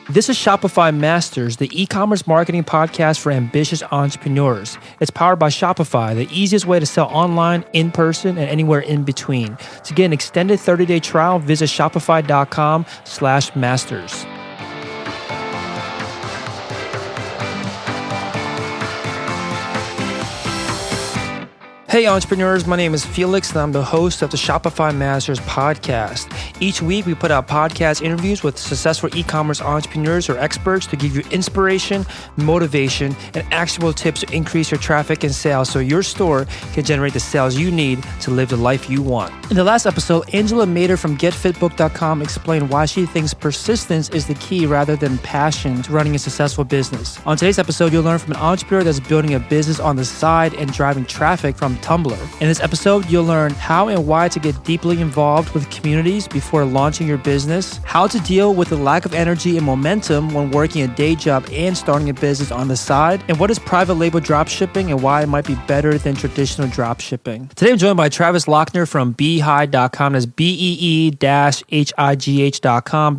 This is Shopify Masters, the e-commerce marketing podcast for ambitious entrepreneurs. It's powered by Shopify, the easiest way to sell online, in person, and anywhere in between. To get an extended 30-day trial, visit shopify.com/masters. Hey entrepreneurs, my name is Felix and I'm the host of the Shopify Masters podcast. Each week we put out podcast interviews with successful e-commerce entrepreneurs or experts to give you inspiration, motivation, and actionable tips to increase your traffic and sales so your store can generate the sales you need to live the life you want. In the last episode, Angela Mader from GetFitBook.com explained why she thinks persistence is the key rather than passion to running a successful business. On today's episode, you'll learn from an entrepreneur that's building a business on the side and driving traffic from Tumblr. In this episode, you'll learn how and why to get deeply involved with communities before launching your business, how to deal with the lack of energy and momentum when working a day job and starting a business on the side, and what is private label dropshipping and why it might be better than traditional dropshipping. Today, I'm joined by Travis Lochner from Beehigh.com. That's BEE-HIGH.com.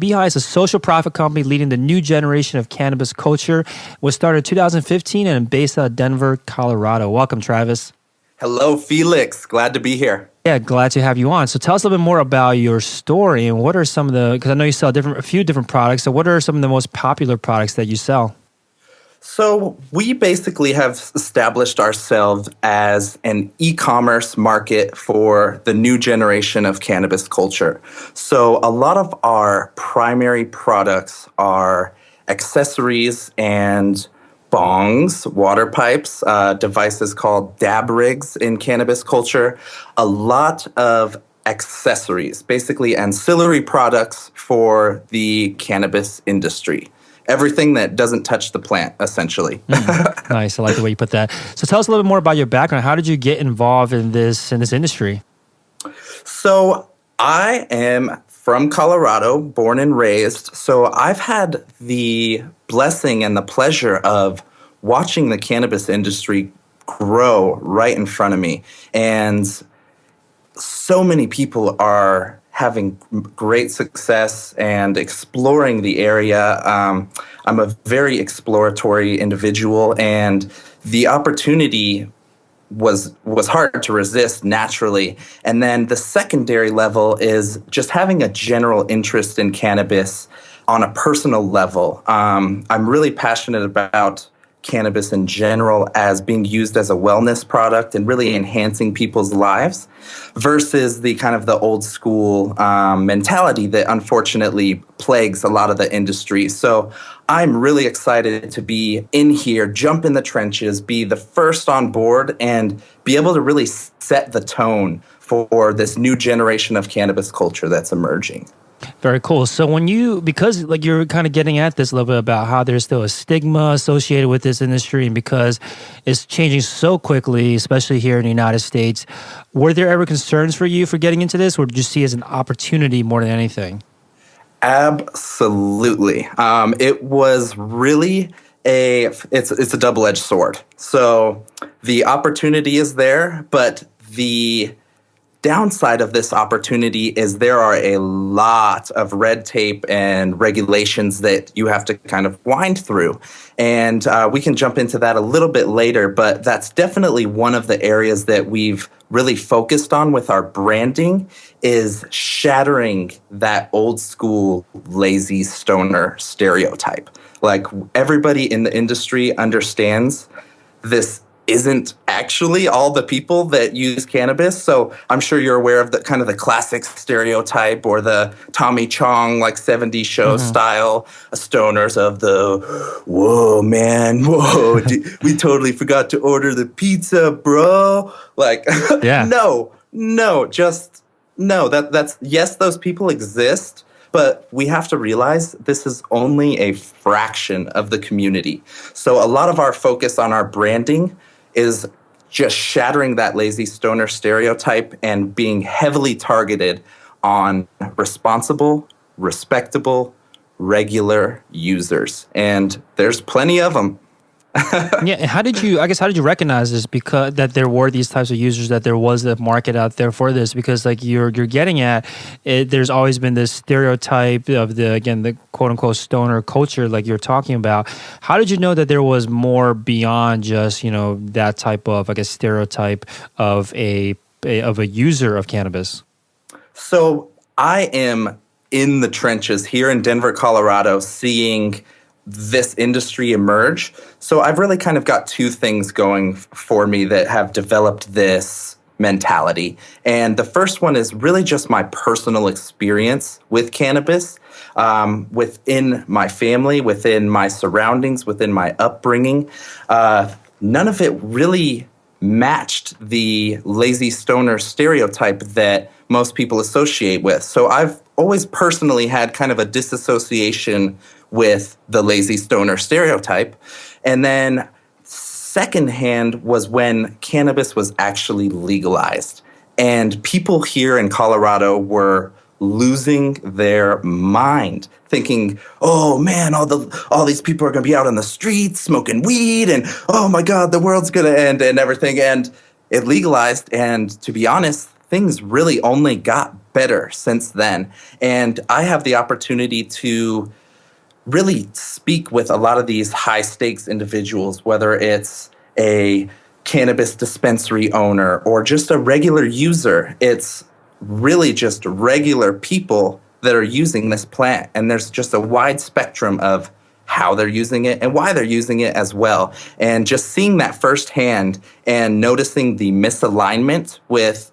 Beehigh is a social profit company leading the new generation of cannabis culture. It was started in 2015 and based out of Denver, Colorado. Welcome, Travis. Hello, Felix. Glad to be here. Yeah, glad to have you on. So tell us a little bit more about your story and what are some of the, because I know you sell a few different products. So what are some of the most popular products that you sell? So we basically have established ourselves as an e-commerce market for the new generation of cannabis culture. So a lot of our primary products are accessories and bongs, water pipes, devices called dab rigs in cannabis culture, a lot of accessories, basically ancillary products for the cannabis industry. Everything that doesn't touch the plant, essentially. Nice. I like the way you put that. So tell us a little bit more about your background. How did you get involved in this industry? So I am from Colorado, born and raised. So I've had the blessing and the pleasure of watching the cannabis industry grow right in front of me. And so many people are having great success and exploring the area. I'm a very exploratory individual, and the opportunity was hard to resist naturally. And then the secondary level is just having a general interest in cannabis on a personal level. I'm really passionate about cannabis in general as being used as a wellness product and really enhancing people's lives versus the kind of the old school mentality that unfortunately plagues a lot of the industry. So I'm really excited to be in here, jump in the trenches, be the first on board, and be able to really set the tone for this new generation of cannabis culture that's emerging. Very cool. So because you're kind of getting at this a little bit about how there's still a stigma associated with this industry and because it's changing so quickly, especially here in the United States, were there ever concerns for you for getting into this, or did you see it as an opportunity more than anything? Absolutely. It was really it's a double-edged sword. So the opportunity is there, but the downside of this opportunity is there are a lot of red tape and regulations that you have to kind of wind through. And we can jump into that a little bit later, but that's definitely one of the areas that we've really focused on with our branding is shattering that old school lazy stoner stereotype. Like everybody in the industry understands this isn't actually all the people that use cannabis. So I'm sure you're aware of the kind of the classic stereotype or the Tommy Chong like 70s show style stoners of the, whoa, man, whoa, we totally forgot to order the pizza, bro. Like, yeah. no, that's, yes, those people exist. But we have to realize this is only a fraction of the community. So a lot of our focus on our branding is just shattering that lazy stoner stereotype and being heavily targeted on responsible, respectable, regular users. And there's plenty of them. Yeah, and how did you recognize this because that there were these types of users, that there was a market out there for this? Because like you're getting at it, there's always been this stereotype of the quote unquote stoner culture like you're talking about. How did you know that there was more beyond just, that type of, I guess, stereotype of a user of cannabis? So I am in the trenches here in Denver, Colorado, seeing this industry emerge. So I've really kind of got two things going for me that have developed this mentality. And the first one is really just my personal experience with cannabis, within my family, within my surroundings, within my upbringing. None of it really matched the lazy stoner stereotype that most people associate with. So I've always personally had kind of a disassociation with the lazy stoner stereotype. And then secondhand was when cannabis was actually legalized. And people here in Colorado were losing their mind, thinking, "Oh man, all these people are going to be out on the streets smoking weed, and oh my God, the world's going to end and everything." And it legalized, and to be honest, things really only got better since then. And I have the opportunity to really speak with a lot of these high stakes individuals, whether it's a cannabis dispensary owner or just a regular user. It's really just regular people that are using this plant. And there's just a wide spectrum of how they're using it and why they're using it as well. And just seeing that firsthand and noticing the misalignment with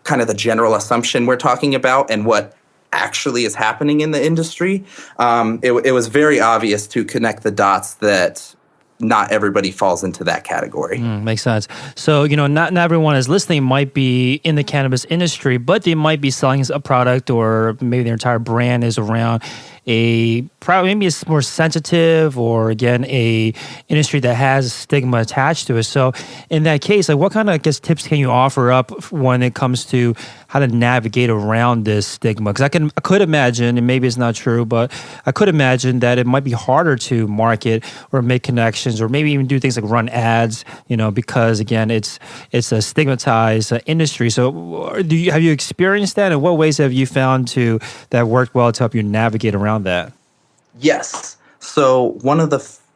kind of the general assumption we're talking about and what actually is happening in the industry, it was very obvious to connect the dots that not everybody falls into that category. Makes sense. So, not everyone is listening might be in the cannabis industry, but they might be selling a product, or maybe their entire brand is around maybe it's more sensitive, or again, a industry that has stigma attached to it. So in that case, like what kind of, I guess, tips can you offer up when it comes to how to navigate around this stigma? Because I could imagine, and maybe it's not true, but I could imagine that it might be harder to market or make connections, or maybe even do things like run ads, because again, it's a stigmatized industry. So have you experienced that? And what ways have you found that worked well to help you navigate around that? Yes. So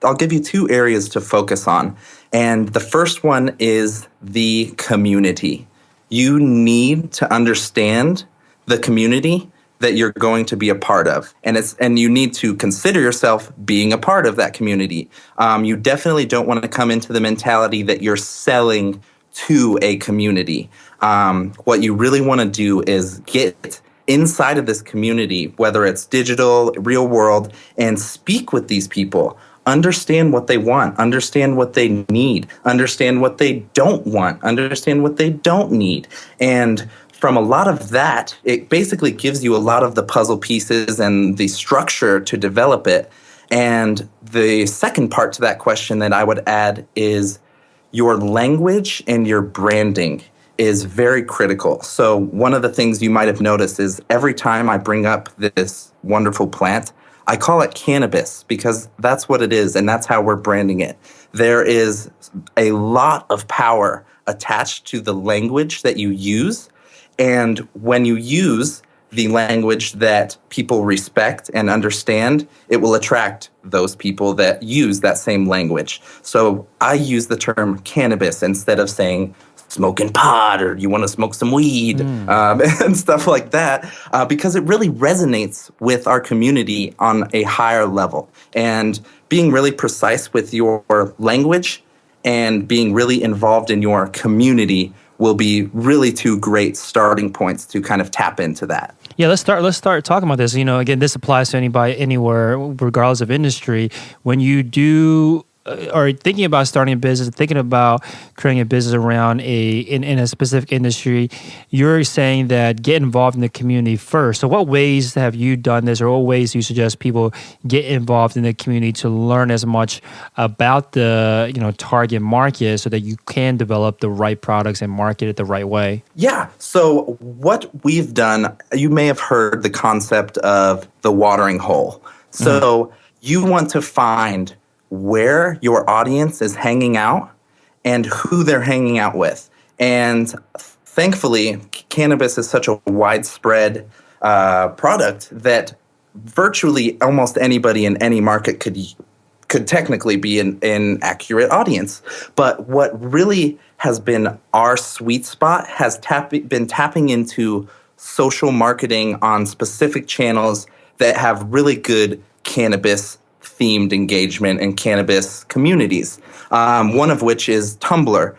I'll give you two areas to focus on. And the first one is the community. You need to understand the community that you're going to be a part of. And you need to consider yourself being a part of that community. You definitely don't want to come into the mentality that you're selling to a community. What you really want to do is get inside of this community, whether it's digital, real world, and speak with these people. Understand what they want, understand what they need, understand what they don't want, understand what they don't need. And from a lot of that, it basically gives you a lot of the puzzle pieces and the structure to develop it. And the second part to that question that I would add is your language and your branding is very critical. So one of the things you might have noticed is every time I bring up this wonderful plant, I call it cannabis because that's what it is, and that's how we're branding it. There is a lot of power attached to the language that you use, and when you use the language that people respect and understand, it will attract those people that use that same language. So I use the term cannabis instead of saying smoking pot or you want to smoke some weed and stuff like that, because it really resonates with our community on a higher level. And being really precise with your language and being really involved in your community will be really two great starting points to kind of tap into that. Yeah, let's start talking about this. Again, this applies to anybody, anywhere, regardless of industry. When you do or thinking about starting a business, thinking about creating a business around in a specific industry, you're saying that get involved in the community first. So what ways have you done this, or what ways do you suggest people get involved in the community to learn as much about the target market so that you can develop the right products and market it the right way? Yeah. So what we've done, you may have heard the concept of the watering hole. So you want to find where your audience is hanging out and who they're hanging out with. And thankfully, cannabis is such a widespread product that virtually almost anybody in any market could technically be an accurate audience. But what really has been our sweet spot has been tapping into social marketing on specific channels that have really good cannabis themed engagement and cannabis communities. One of which is Tumblr.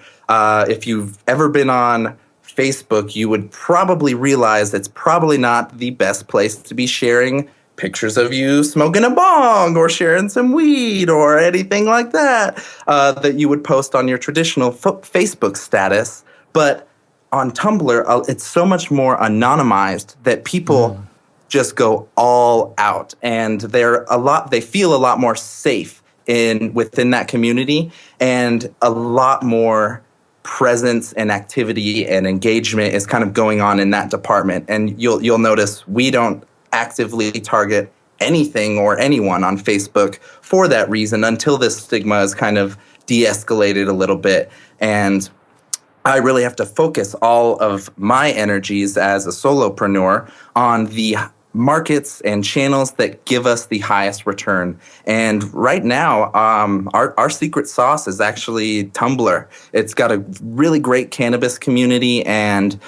If you've ever been on Facebook, you would probably realize it's probably not the best place to be sharing pictures of you smoking a bong or sharing some weed or anything like that that you would post on your traditional Facebook status. But on Tumblr, it's so much more anonymized that people just go all out, and they feel a lot more safe within that community, and a lot more presence and activity and engagement is kind of going on in that department. And you'll notice we don't actively target anything or anyone on Facebook for that reason until this stigma is kind of de-escalated a little bit. And I really have to focus all of my energies as a solopreneur on the markets and channels that give us the highest return. And right now, our secret sauce is actually Tumblr. It's got a really great cannabis community, and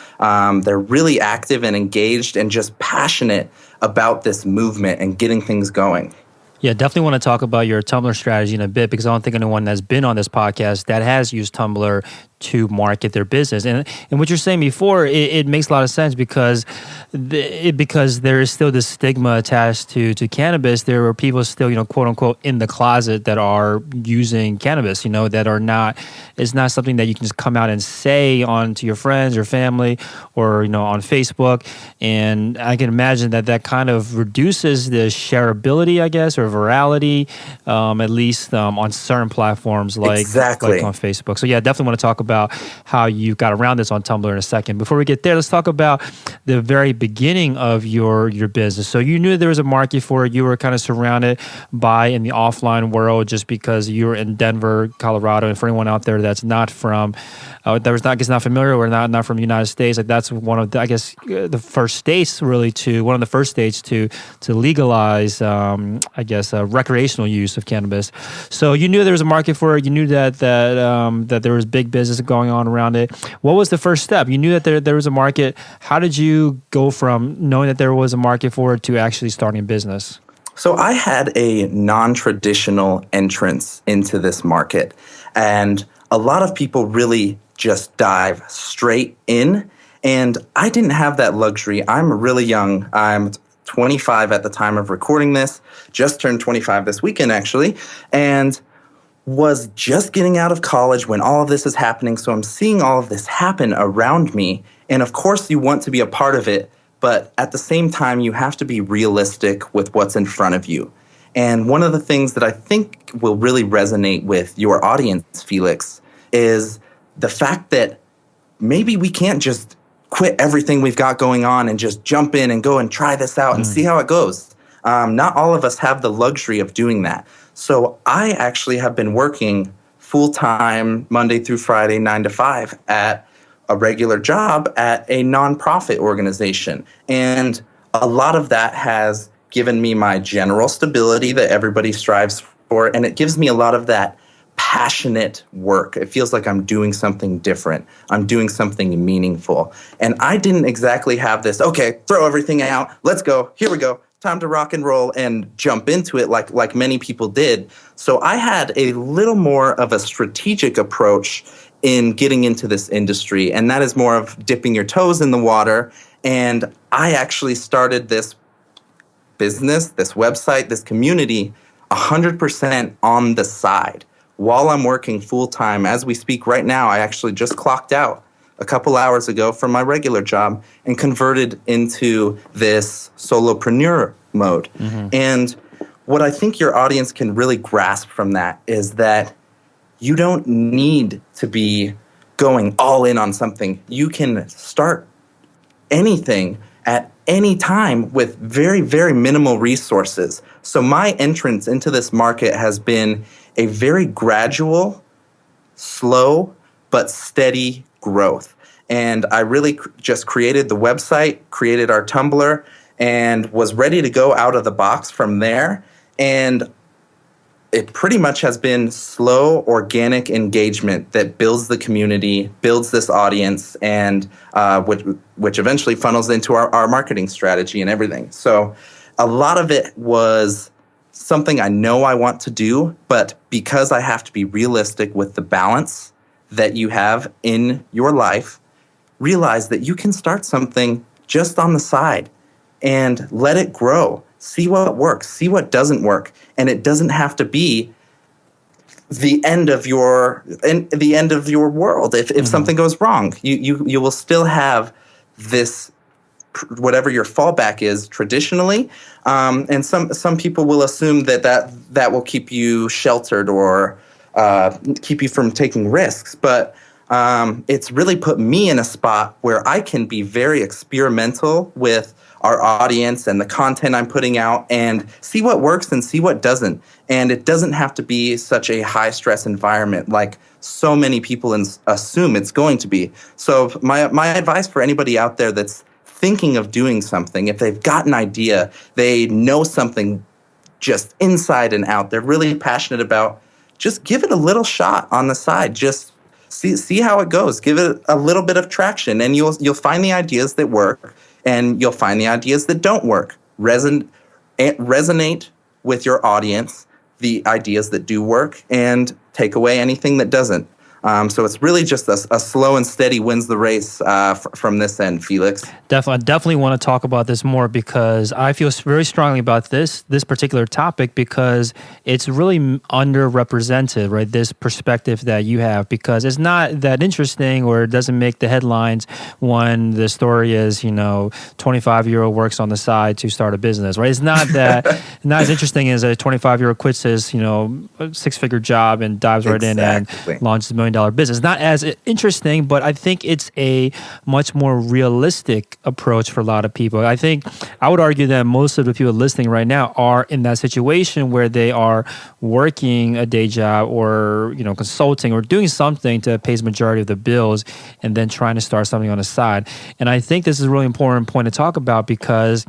they're really active and engaged and just passionate about this movement and getting things going. Yeah, definitely want to talk about your Tumblr strategy in a bit, because I don't think anyone that's been on this podcast that has used Tumblr to market their business. And what you're saying before, it makes a lot of sense because there is still this stigma attached to cannabis. There are people still, quote unquote, in the closet that are using cannabis, that are not, it's not something that you can just come out and say on to your friends or family or, on Facebook. And I can imagine that kind of reduces the shareability, I guess, or virality, at least on certain platforms like on Facebook. So yeah, definitely want to talk about how you got around this on Tumblr in a second. Before we get there, let's talk about the very beginning of your business. So you knew there was a market for it. You were kind of surrounded by in the offline world just because you were in Denver, Colorado. And for anyone out there that's not from, not familiar or not from the United States, like that's one of the, the first states really one of the first states to legalize, recreational use of cannabis. So you knew there was a market for it. You knew that there was big business going on around it. What was the first step? You knew that there was a market. How did you go from knowing that there was a market for it to actually starting a business? So I had a non-traditional entrance into this market, and a lot of people really just dive straight in, and I didn't have that luxury. I'm really young. I'm 25 at the time of recording this, just turned 25 this weekend actually, and was just getting out of college when all of this is happening. So I'm seeing all of this happen around me. And of course you want to be a part of it, but at the same time you have to be realistic with what's in front of you. And one of the things that I think will really resonate with your audience, Felix, is the fact that maybe we can't just quit everything we've got going on and just jump in and go and try this out and see how it goes. Not all of us have the luxury of doing that. So I actually have been working full-time Monday through Friday, 9 to 5 at a regular job at a nonprofit organization. And a lot of that has given me my general stability that everybody strives for. And it gives me a lot of that passionate work. It feels like I'm doing something different. I'm doing something meaningful. And I didn't exactly have this, okay, throw everything out. Let's go. Here we go. Time to rock and roll and jump into it like many people did. So I had a little more of a strategic approach in getting into this industry, and that is more of dipping your toes in the water. And I actually started this business, this website, this community 100% on the side while I'm working full-time. As we speak right now, I actually just clocked out a couple hours ago from my regular job and converted into this solopreneur mode. Mm-hmm. And what I think your audience can really grasp from that is that you don't need to be going all in on something. You can start anything at any time with very, very minimal resources. So my entrance into this market has been a very gradual, slow, but steady growth. And I really just created the website, created our Tumblr, and was ready to go out of the box from there. And it pretty much has been slow, organic engagement that builds the community, builds this audience, and which eventually funnels into our marketing strategy and everything. So a lot of it was something I know I want to do, but because I have to be realistic with the balance that you have in your life, realize that you can start something just on the side and let it grow. See what works, see what doesn't work. And it doesn't have to be the end of your world. If something goes wrong, you will still have this, whatever your fallback is traditionally. And some people will assume that will keep you sheltered or keep you from taking risks. But it's really put me in a spot where I can be very experimental with our audience and the content I'm putting out and see what works and see what doesn't. And it doesn't have to be such a high stress environment like so many people assume it's going to be. So my advice for anybody out there that's thinking of doing something, if they've got an idea, they know something just inside and out, they're really passionate about, just give it a little shot on the side. Just see how it goes. Give it a little bit of traction, and you'll find the ideas that work, and you'll find the ideas that don't work. Resonate with your audience, the ideas that do work, and take away anything that doesn't. So it's really just a slow and steady wins the race from this end, Felix. Definitely, I definitely want to talk about this more because I feel very strongly about this particular topic because it's really underrepresented, right? This perspective that you have, because it's not that interesting or it doesn't make the headlines when the story is, 25-year-old works on the side to start a business, right? It's not that not as interesting as a 25-year-old quits his, six-figure job and dives right in and launches $1 million business. Not as interesting, but I think it's a much more realistic approach for a lot of people. I would argue that most of the people listening right now are in that situation where they are working a day job or consulting or doing something to pay the majority of the bills and then trying to start something on the side. And I think this is a really important point to talk about because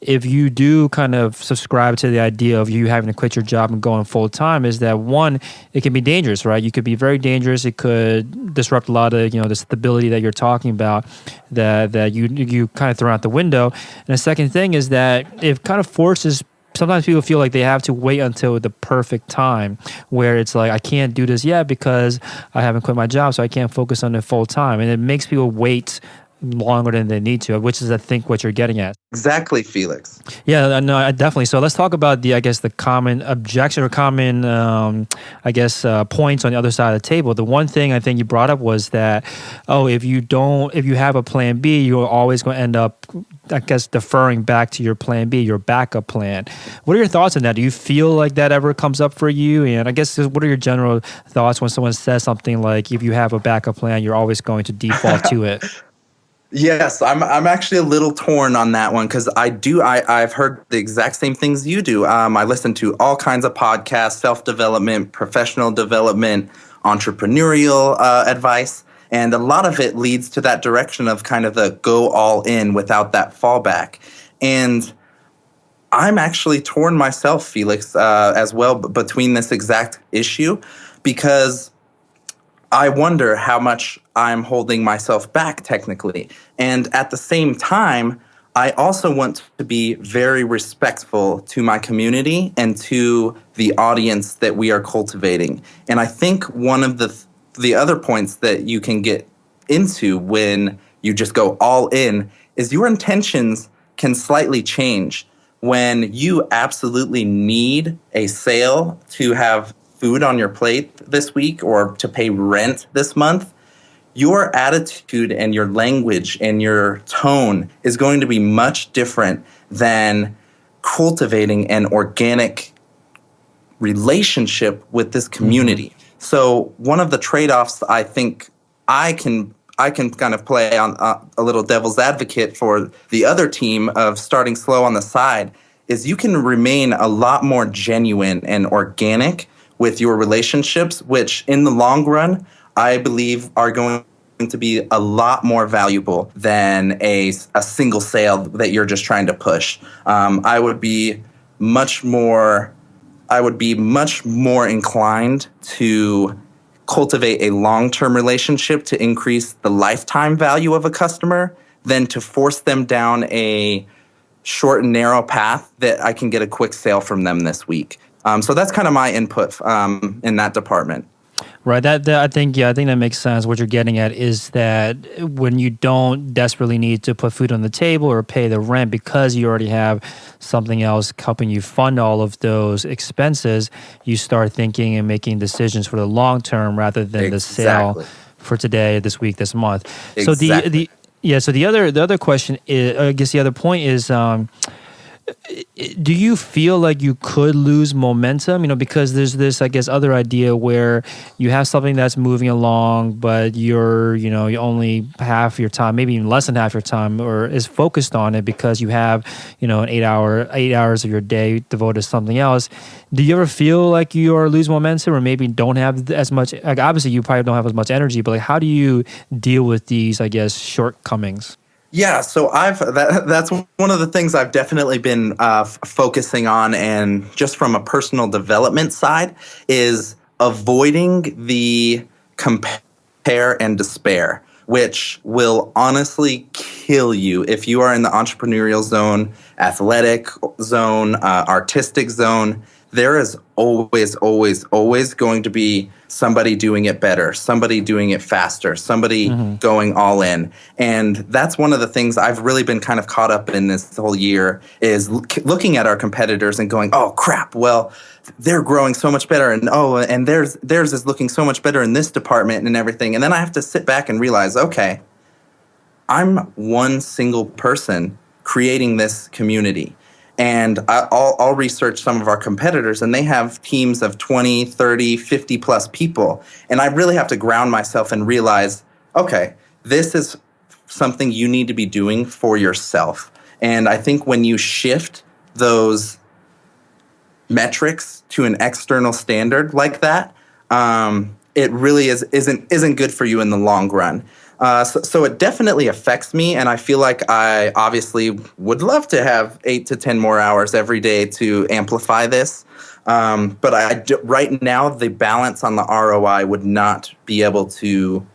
if you do kind of subscribe to the idea of you having to quit your job and going full time, is that one, it can be dangerous, right? You could be very dangerous. It could disrupt a lot of, the stability that you're talking about that you kind of throw out the window. And the second thing is that it kind of forces, sometimes people feel like they have to wait until the perfect time where it's like, I can't do this yet because I haven't quit my job, so I can't focus on it full time. And it makes people wait longer than they need to, which is, I think, what you're getting at. Exactly, Felix. Yeah, no, definitely. So let's talk about the common objection or common, points on the other side of the table. The one thing I think you brought up was that, if you have a plan B, you're always going to end up, deferring back to your plan B, your backup plan. What are your thoughts on that? Do you feel like that ever comes up for you? And I guess, what are your general thoughts when someone says something like, if you have a backup plan, you're always going to default to it? Yes, I'm actually a little torn on that one because I've heard the exact same things you do. I listen to all kinds of podcasts, self-development, professional development, entrepreneurial advice, and a lot of it leads to that direction of kind of the go all in without that fallback. And I'm actually torn myself, Felix, as well between this exact issue because I wonder how much I'm holding myself back technically. And at the same time, I also want to be very respectful to my community and to the audience that we are cultivating. And I think one of the other points that you can get into when you just go all in is your intentions can slightly change. When you absolutely need a sale to have food on your plate this week or to pay rent this month, your attitude and your language and your tone is going to be much different than cultivating an organic relationship with this community. Mm-hmm. So one of the trade-offs I think I can I can kind of play on a little devil's advocate for the other team of starting slow on the side, is you can remain a lot more genuine and organic with your relationships, which in the long run, I believe are going to be a lot more valuable than a single sale that you're just trying to push. I would be much more inclined to cultivate a long-term relationship to increase the lifetime value of a customer than to force them down a short and narrow path that I can get a quick sale from them this week. So that's kind of my input in that department. Right. That I think that makes sense. What you're getting at is that when you don't desperately need to put food on the table or pay the rent because you already have something else helping you fund all of those expenses, you start thinking and making decisions for the long term rather than the sale for today, this week, this month. Exactly. So the other question is, I guess the other point is, do you feel like you could lose momentum? Because there's this, I guess, other idea where you have something that's moving along, but you only half your time, maybe even less than half your time, or is focused on it because you have, an 8 hours of your day devoted to something else. Do you ever feel like you are losing momentum, or maybe don't have as much? Like, obviously, you probably don't have as much energy, but like, how do you deal with these, I guess, shortcomings? Yeah, so that's one of the things I've definitely been focusing on, and just from a personal development side, is avoiding the compare and despair, which will honestly kill you if you are in the entrepreneurial zone, athletic zone, artistic zone. There is always, always, always going to be somebody doing it better, somebody doing it faster, somebody going all in. And that's one of the things I've really been kind of caught up in this whole year, is looking at our competitors and going, oh, crap, well, they're growing so much better. And theirs is looking so much better in this department and everything. And then I have to sit back and realize, okay, I'm one single person creating this community. And I'll research some of our competitors, and they have teams of 20, 30, 50 plus people. And I really have to ground myself and realize, okay, this is something you need to be doing for yourself. And I think when you shift those metrics to an external standard like that, it really isn't good for you in the long run. So it definitely affects me, and I feel like I obviously would love to have 8 to 10 more hours every day to amplify this. But right now, the balance on the ROI would not be able to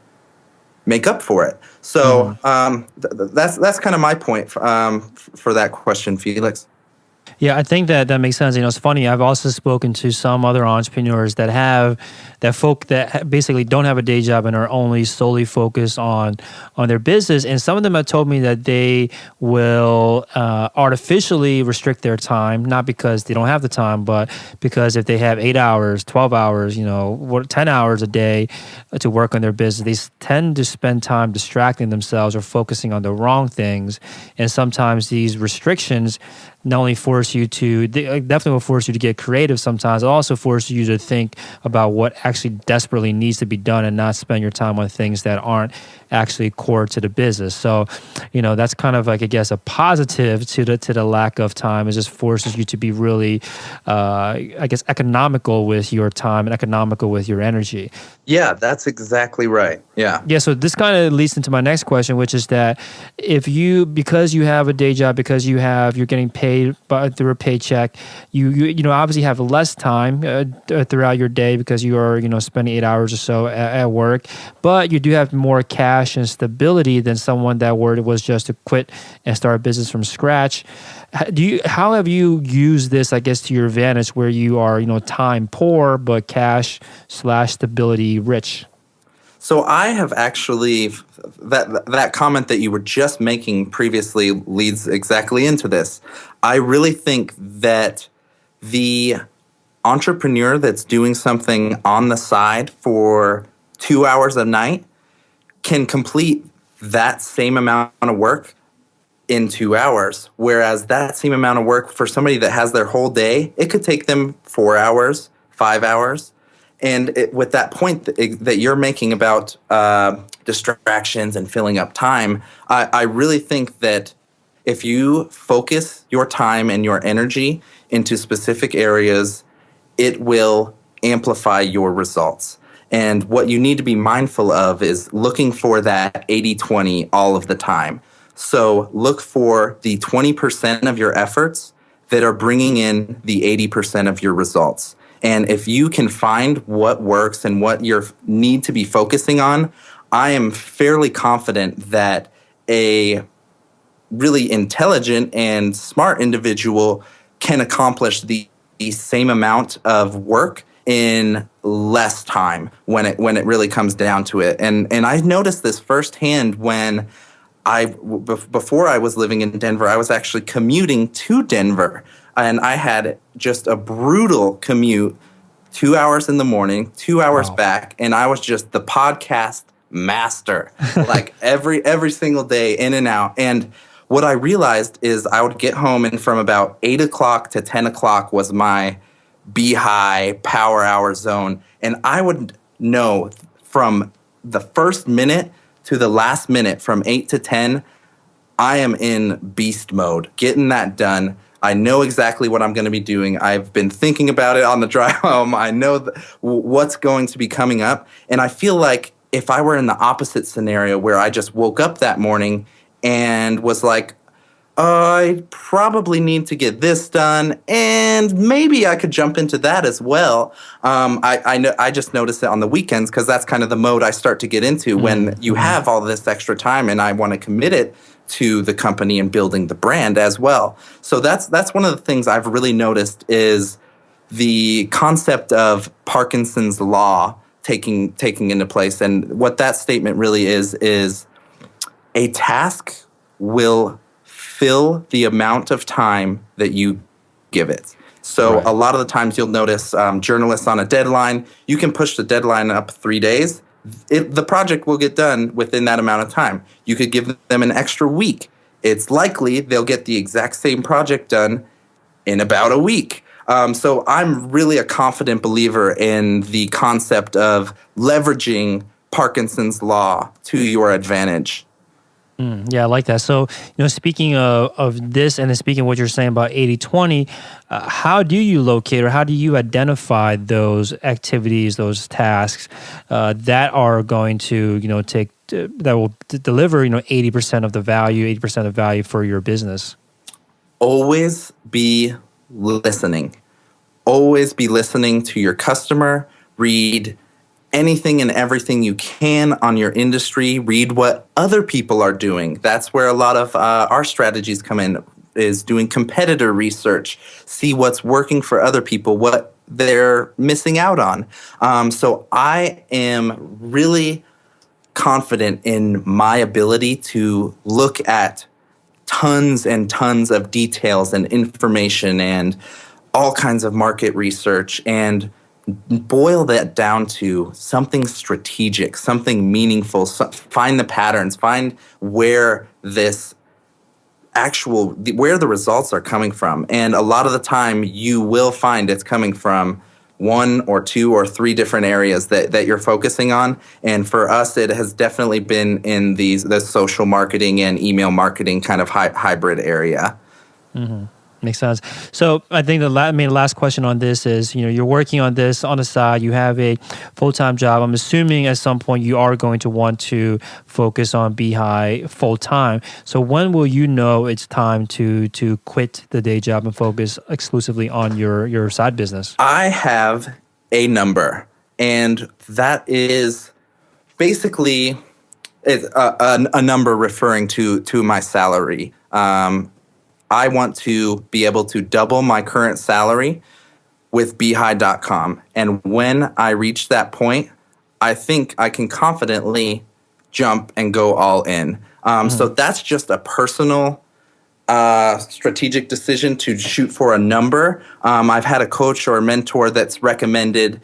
make up for it. So that's kind of my point for that question, Felix. Yeah, I think that makes sense. It's funny. I've also spoken to some other entrepreneurs that basically don't have a day job and are only solely focused on their business. And some of them have told me that they will artificially restrict their time, not because they don't have the time, but because if they have 8 hours, 12 hours, 10 hours a day to work on their business, they tend to spend time distracting themselves or focusing on the wrong things. And sometimes these restrictions not only definitely will force you to get creative sometimes, it also forces you to think about what actually desperately needs to be done and not spend your time on things that aren't actually core to the business. So, that's kind of like, I guess, a positive to the lack of time. It just forces you to be really, I guess, economical with your time and economical with your energy. Yeah, that's exactly right. Yeah. Yeah. So this kind of leads into my next question, which is that because you have a day job, because you're getting paid through a paycheck, you obviously have less time throughout your day because you are spending 8 hours or so at work, but you do have more cash and stability than someone that was just to quit and start a business from scratch. How have you used this, I guess, to your advantage, where you are time poor but cash / stability rich? So I have actually, that comment that you were just making previously leads exactly into this. I really think that the entrepreneur that's doing something on the side for 2 hours a night can complete that same amount of work in 2 hours, whereas that same amount of work for somebody that has their whole day, it could take them 4 hours, 5 hours. With that point that you're making about distractions and filling up time, I really think that if you focus your time and your energy into specific areas, it will amplify your results. And what you need to be mindful of is looking for that 80-20 all of the time. So look for the 20% of your efforts that are bringing in the 80% of your results. And if you can find what works and what you need to be focusing on, I am fairly confident that a really intelligent and smart individual can accomplish the same amount of work in less time when it really comes down to it. And I noticed this firsthand when before I was living in Denver, I was actually commuting to Denver, and I had just a brutal commute, 2 hours in the morning, 2 hours back, and I was just the podcast master, like every single day, in and out. And what I realized is I would get home, and from about 8 o'clock to 10 o'clock was my be-high power hour zone. And I would know from the first minute to the last minute, from 8 to 10, I am in beast mode, getting that done. I know exactly what I'm going to be doing. I've been thinking about it on the drive home. I know what's going to be coming up. And I feel like if I were in the opposite scenario where I just woke up that morning and was like, I probably need to get this done, and maybe I could jump into that as well. I just notice it on the weekends because that's kind of the mode I start to get into when you have all this extra time and I want to commit it to the company and building the brand as well. So that's one of the things I've really noticed is the concept of Parkinson's law taking into place. And what that statement really is a task will fill the amount of time that you give it. So a lot of the times you'll notice journalists on a deadline, you can push the deadline up 3 days. The project will get done within that amount of time. You could give them an extra week. It's likely they'll get the exact same project done in about a week. So I'm really a confident believer in the concept of leveraging Parkinson's law to your advantage. Yeah, I like that. So, speaking of this and then speaking of what you're saying about 80-20, how do you locate or how do you identify those activities, those tasks that are going to, that will deliver, 80% of the value, 80% of the value for your business? Always be listening. Always be listening to your customer. Read anything and everything you can on your industry. Read what other people are doing. That's where a lot of our strategies come in, is doing competitor research. See what's working for other people, what they're missing out on. So I am really confident in my ability to look at tons and tons of details and information and all kinds of market research and boil that down to something strategic, something meaningful. Find the patterns, find where the results are coming from. And a lot of the time you will find it's coming from 1 or 2 or 3 different areas that you're focusing on. And for us, it has definitely been in the social marketing and email marketing kind of hybrid area. Mm-hmm. Makes sense. So I think the last question on this is, you're working on this on the side. You have a full-time job. I'm assuming at some point you are going to want to focus on Beehive full-time. So when will you know it's time to quit the day job and focus exclusively on your side business? I have a number, and that is basically a number referring to my salary. I want to be able to double my current salary with Beehive.com. And when I reach that point, I think I can confidently jump and go all in. So that's just a personal strategic decision to shoot for a number. I've had a coach or a mentor that's recommended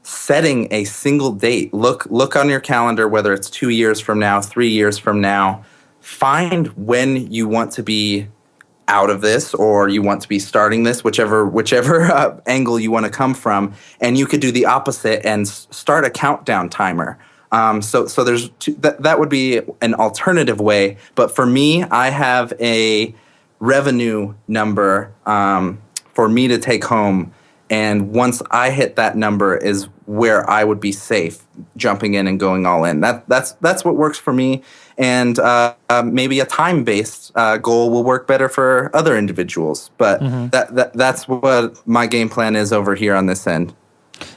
setting a single date. Look on your calendar, whether it's 2 years from now, 3 years from now. Find when you want to be out of this, or you want to be starting this, whichever angle you want to come from, and you could do the opposite and start a countdown timer. So there's that would be an alternative way. But for me, I have a revenue number for me to take home. And once I hit that number is where I would be safe jumping in and going all in. That's what works for me. And maybe a time-based goal will work better for other individuals. But that's what my game plan is over here on this end.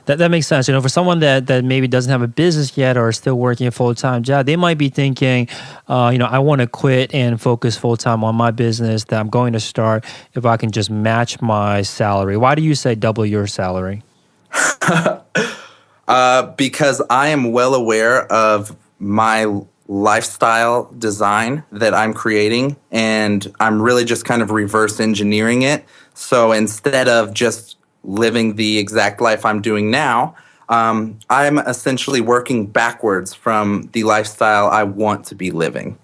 That makes sense. For someone that maybe doesn't have a business yet or is still working a full-time job, they might be thinking, I want to quit and focus full-time on my business that I'm going to start if I can just match my salary. Why do you say double your salary? Because I am well aware of my lifestyle design that I'm creating, and I'm really just kind of reverse engineering it. So instead of just living the exact life I'm doing now, I'm essentially working backwards from the lifestyle I want to be living.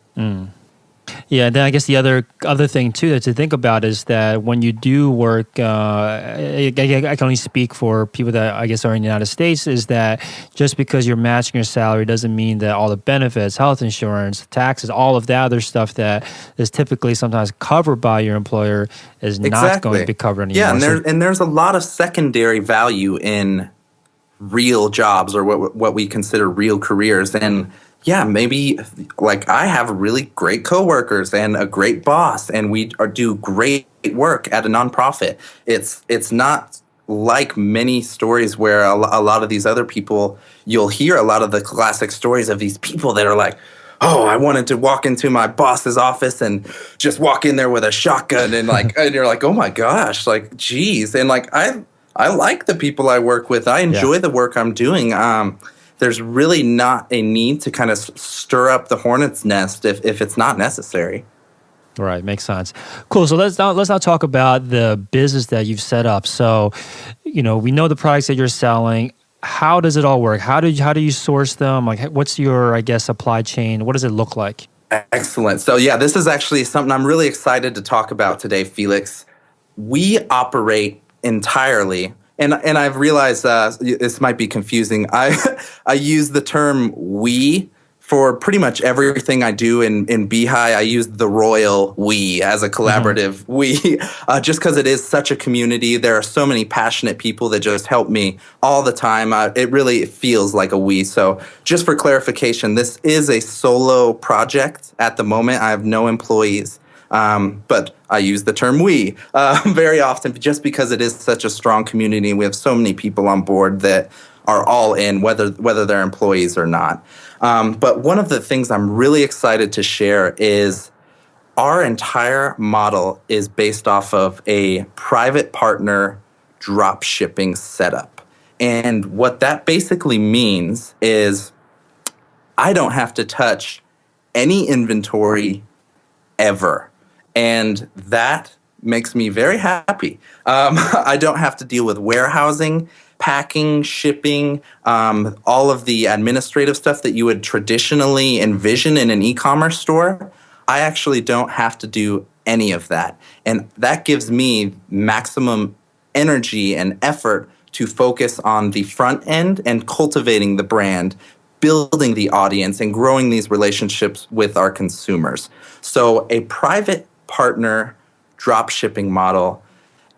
Yeah, and then I guess the other thing too that to think about is that when you do work, I can only speak for people that I guess are in the United States, is that just because you're matching your salary doesn't mean that all the benefits, health insurance, taxes, all of that other stuff that is typically sometimes covered by your employer is not going to be covered anymore. Yeah, and there's a lot of secondary value in real jobs, or what we consider real careers. And yeah, maybe like I have really great coworkers and a great boss, and we do great work at a nonprofit. It's not like many stories where a lot of these other people, you'll hear a lot of the classic stories of these people that are like, oh, I wanted to walk into my boss's office and just walk in there with a shotgun and and you're like, oh my gosh, like, geez. And like, I like the people I work with. I enjoy the work I'm doing. There's really not a need to kind of stir up the hornet's nest if it's not necessary. Right, makes sense. Cool. So let's now talk about the business that you've set up. So, we know the products that you're selling. How does it all work? How do you source them? Like, what's your, I guess, supply chain? What does it look like? Excellent. So yeah, this is actually something I'm really excited to talk about today, Felix. We operate entirely. And I've realized this might be confusing. I use the term we for pretty much everything I do in Beehive. I use the royal we as a collaborative we, just because it is such a community. There are so many passionate people that just help me all the time. It really feels like a we. So just for clarification, this is a solo project at the moment. I have no employees. But I use the term we very often just because it is such a strong community. We have so many people on board that are all in, whether they're employees or not. But one of the things I'm really excited to share is our entire model is based off of a private partner drop shipping setup. And what that basically means is I don't have to touch any inventory ever. And that makes me very happy. I don't have to deal with warehousing, packing, shipping, all of the administrative stuff that you would traditionally envision in an e-commerce store. I actually don't have to do any of that. And that gives me maximum energy and effort to focus on the front end and cultivating the brand, building the audience, and growing these relationships with our consumers. So a private partner drop shipping model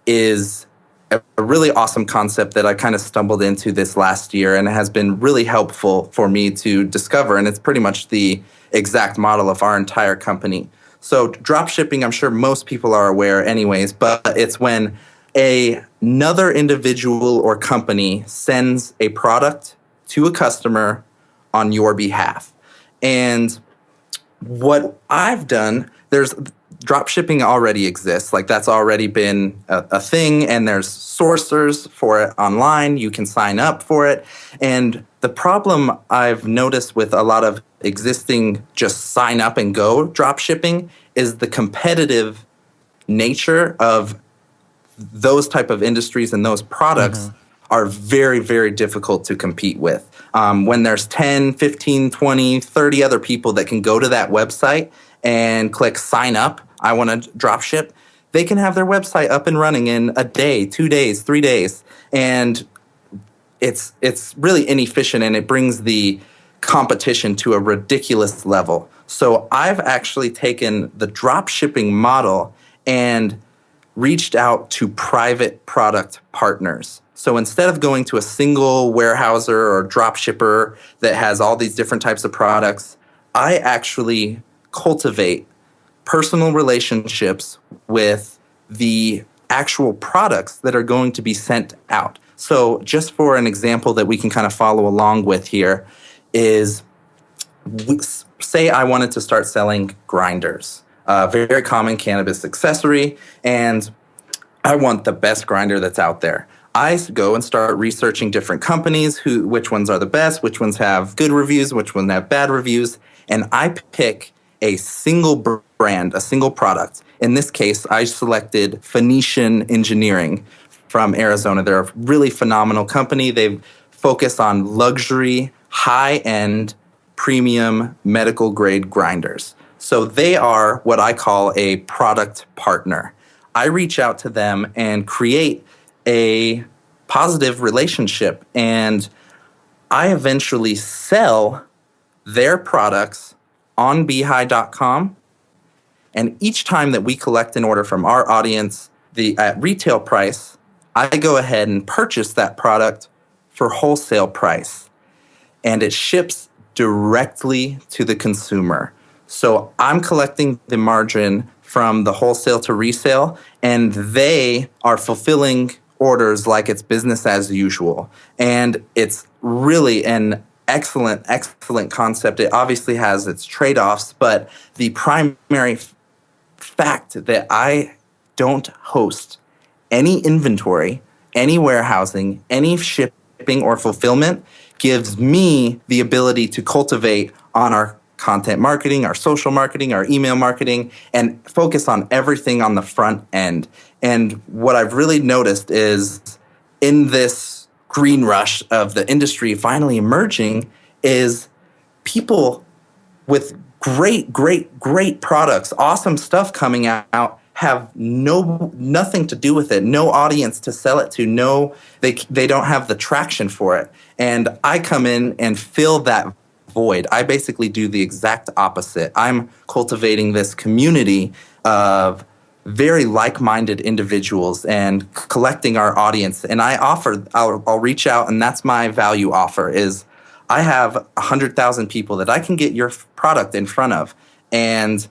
is a really awesome concept that I kind of stumbled into this last year, and it has been really helpful for me to discover. And it's pretty much the exact model of our entire company. So drop shipping, I'm sure most people are aware anyways, but it's when another individual or company sends a product to a customer on your behalf. And what I've done, drop shipping already exists. Like, that's already been a thing, and there's sourcers for it online. You can sign up for it. And the problem I've noticed with a lot of existing just sign up and go drop shipping is the competitive nature of those type of industries and those products are very, very difficult to compete with. When there's 10, 15, 20, 30 other people that can go to that website and click sign up, I want to drop ship, they can have their website up and running in a day, 2 days, 3 days. And it's really inefficient, and it brings the competition to a ridiculous level. So I've actually taken the drop shipping model and reached out to private product partners. So instead of going to a single warehouser or drop shipper that has all these different types of products, I actually cultivate personal relationships with the actual products that are going to be sent out. So just for an example that we can kind of follow along with here is, say I wanted to start selling grinders, a very common cannabis accessory, and I want the best grinder that's out there. I go and start researching different companies, which ones are the best, which ones have good reviews, which ones have bad reviews, and I pick a single brand, a single product. In this case, I selected Phoenician Engineering from Arizona. They're a really phenomenal company. They focus on luxury, high-end, premium medical grade grinders. So they are what I call a product partner. I reach out to them and create a positive relationship, and I eventually sell their products on Beehive.com. And each time that we collect an order from our audience, at retail price, I go ahead and purchase that product for wholesale price, and it ships directly to the consumer. So I'm collecting the margin from the wholesale to resale, and they are fulfilling orders like it's business as usual. And it's really an excellent concept. It obviously has its trade-offs, but the primary fact that I don't host any inventory, any warehousing, any shipping or fulfillment gives me the ability to cultivate on our content marketing, our social marketing, our email marketing, and focus on everything on the front end. And what I've really noticed is, in this green rush of the industry finally emerging, is people with great products, awesome stuff coming out, have nothing to do with it, no audience to sell it to, they don't have the traction for it. And I come in and fill that void. I basically do the exact opposite. I'm cultivating this community of very like-minded individuals and collecting our audience. And I'll reach out, and that's my value offer is, I have 100,000 people that I can get your product in front of. And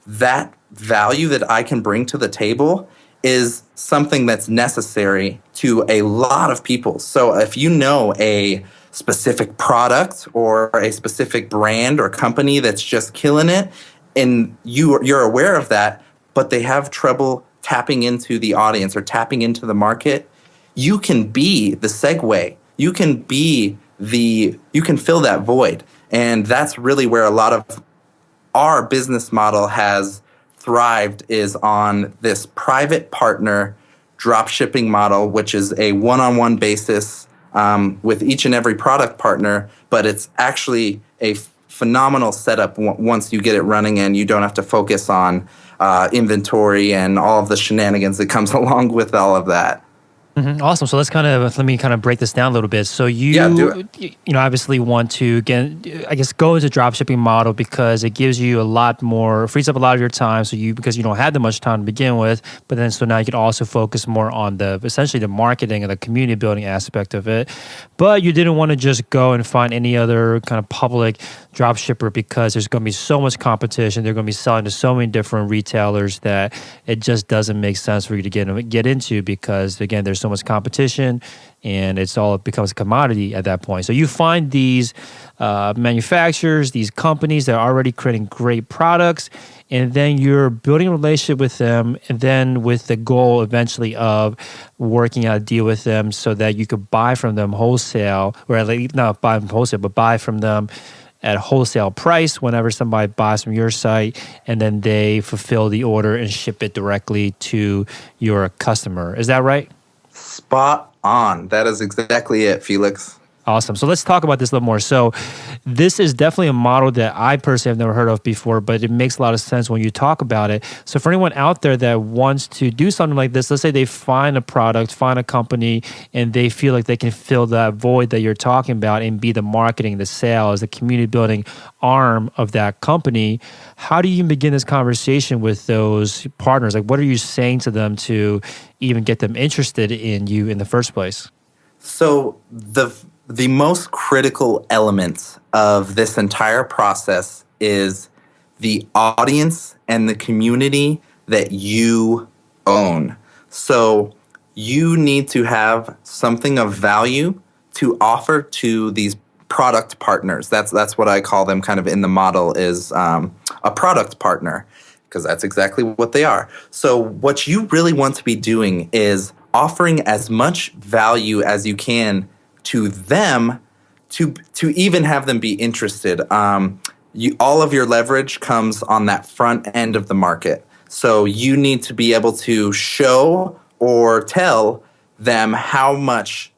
that value that I can bring to the table is something that's necessary to a lot of people. So if you know a specific product or a specific brand or company that's just killing it, and you're aware of that, but they have trouble tapping into the audience or tapping into the market, you can be the segue. You can fill that void. And that's really where a lot of our business model has thrived, is on this private partner drop shipping model, which is a one-on-one basis with each and every product partner, but it's actually a phenomenal setup once you get it running, and you don't have to focus on inventory and all of the shenanigans that comes along with all of that. Mm-hmm. Awesome. So let me kind of break this down a little bit. So obviously want to go into drop shipping model because it gives you frees up a lot of your time. Because you don't have that much time to begin with, but then so now you can also focus more on essentially the marketing and the community building aspect of it. But you didn't want to just go and find any other kind of public drop shipper because there's going to be so much competition. They're going to be selling to so many different retailers that it just doesn't make sense for you to get into, because again, there's so much competition and it becomes a commodity at that point. So you find these manufacturers, these companies that are already creating great products, and then you're building a relationship with them, and then with the goal eventually of working out a deal with them so that you could buy from them wholesale, or at least not buy from wholesale, but buy from them at wholesale price whenever somebody buys from your site, and then they fulfill the order and ship it directly to your customer. Is that right? Spot on. That is exactly it, Felix. Awesome. So let's talk about this a little more. So this is definitely a model that I personally have never heard of before, but it makes a lot of sense when you talk about it. So for anyone out there that wants to do something like this, let's say they find a product, find a company, and they feel like they can fill that void that you're talking about and be the marketing, the sales, the community building arm of that company. How do you even begin this conversation with those partners? Like, what are you saying to them to even get them interested in you in the first place? So the most critical element of this entire process is the audience and the community that you own. So you need to have something of value to offer to these product partners. That's what I call them kind of in the model is a product partner, because that's exactly what they are. So what you really want to be doing is offering as much value as you can to them to even have them be interested. All of your leverage comes on that front end of the market. So you need to be able to show or tell them how much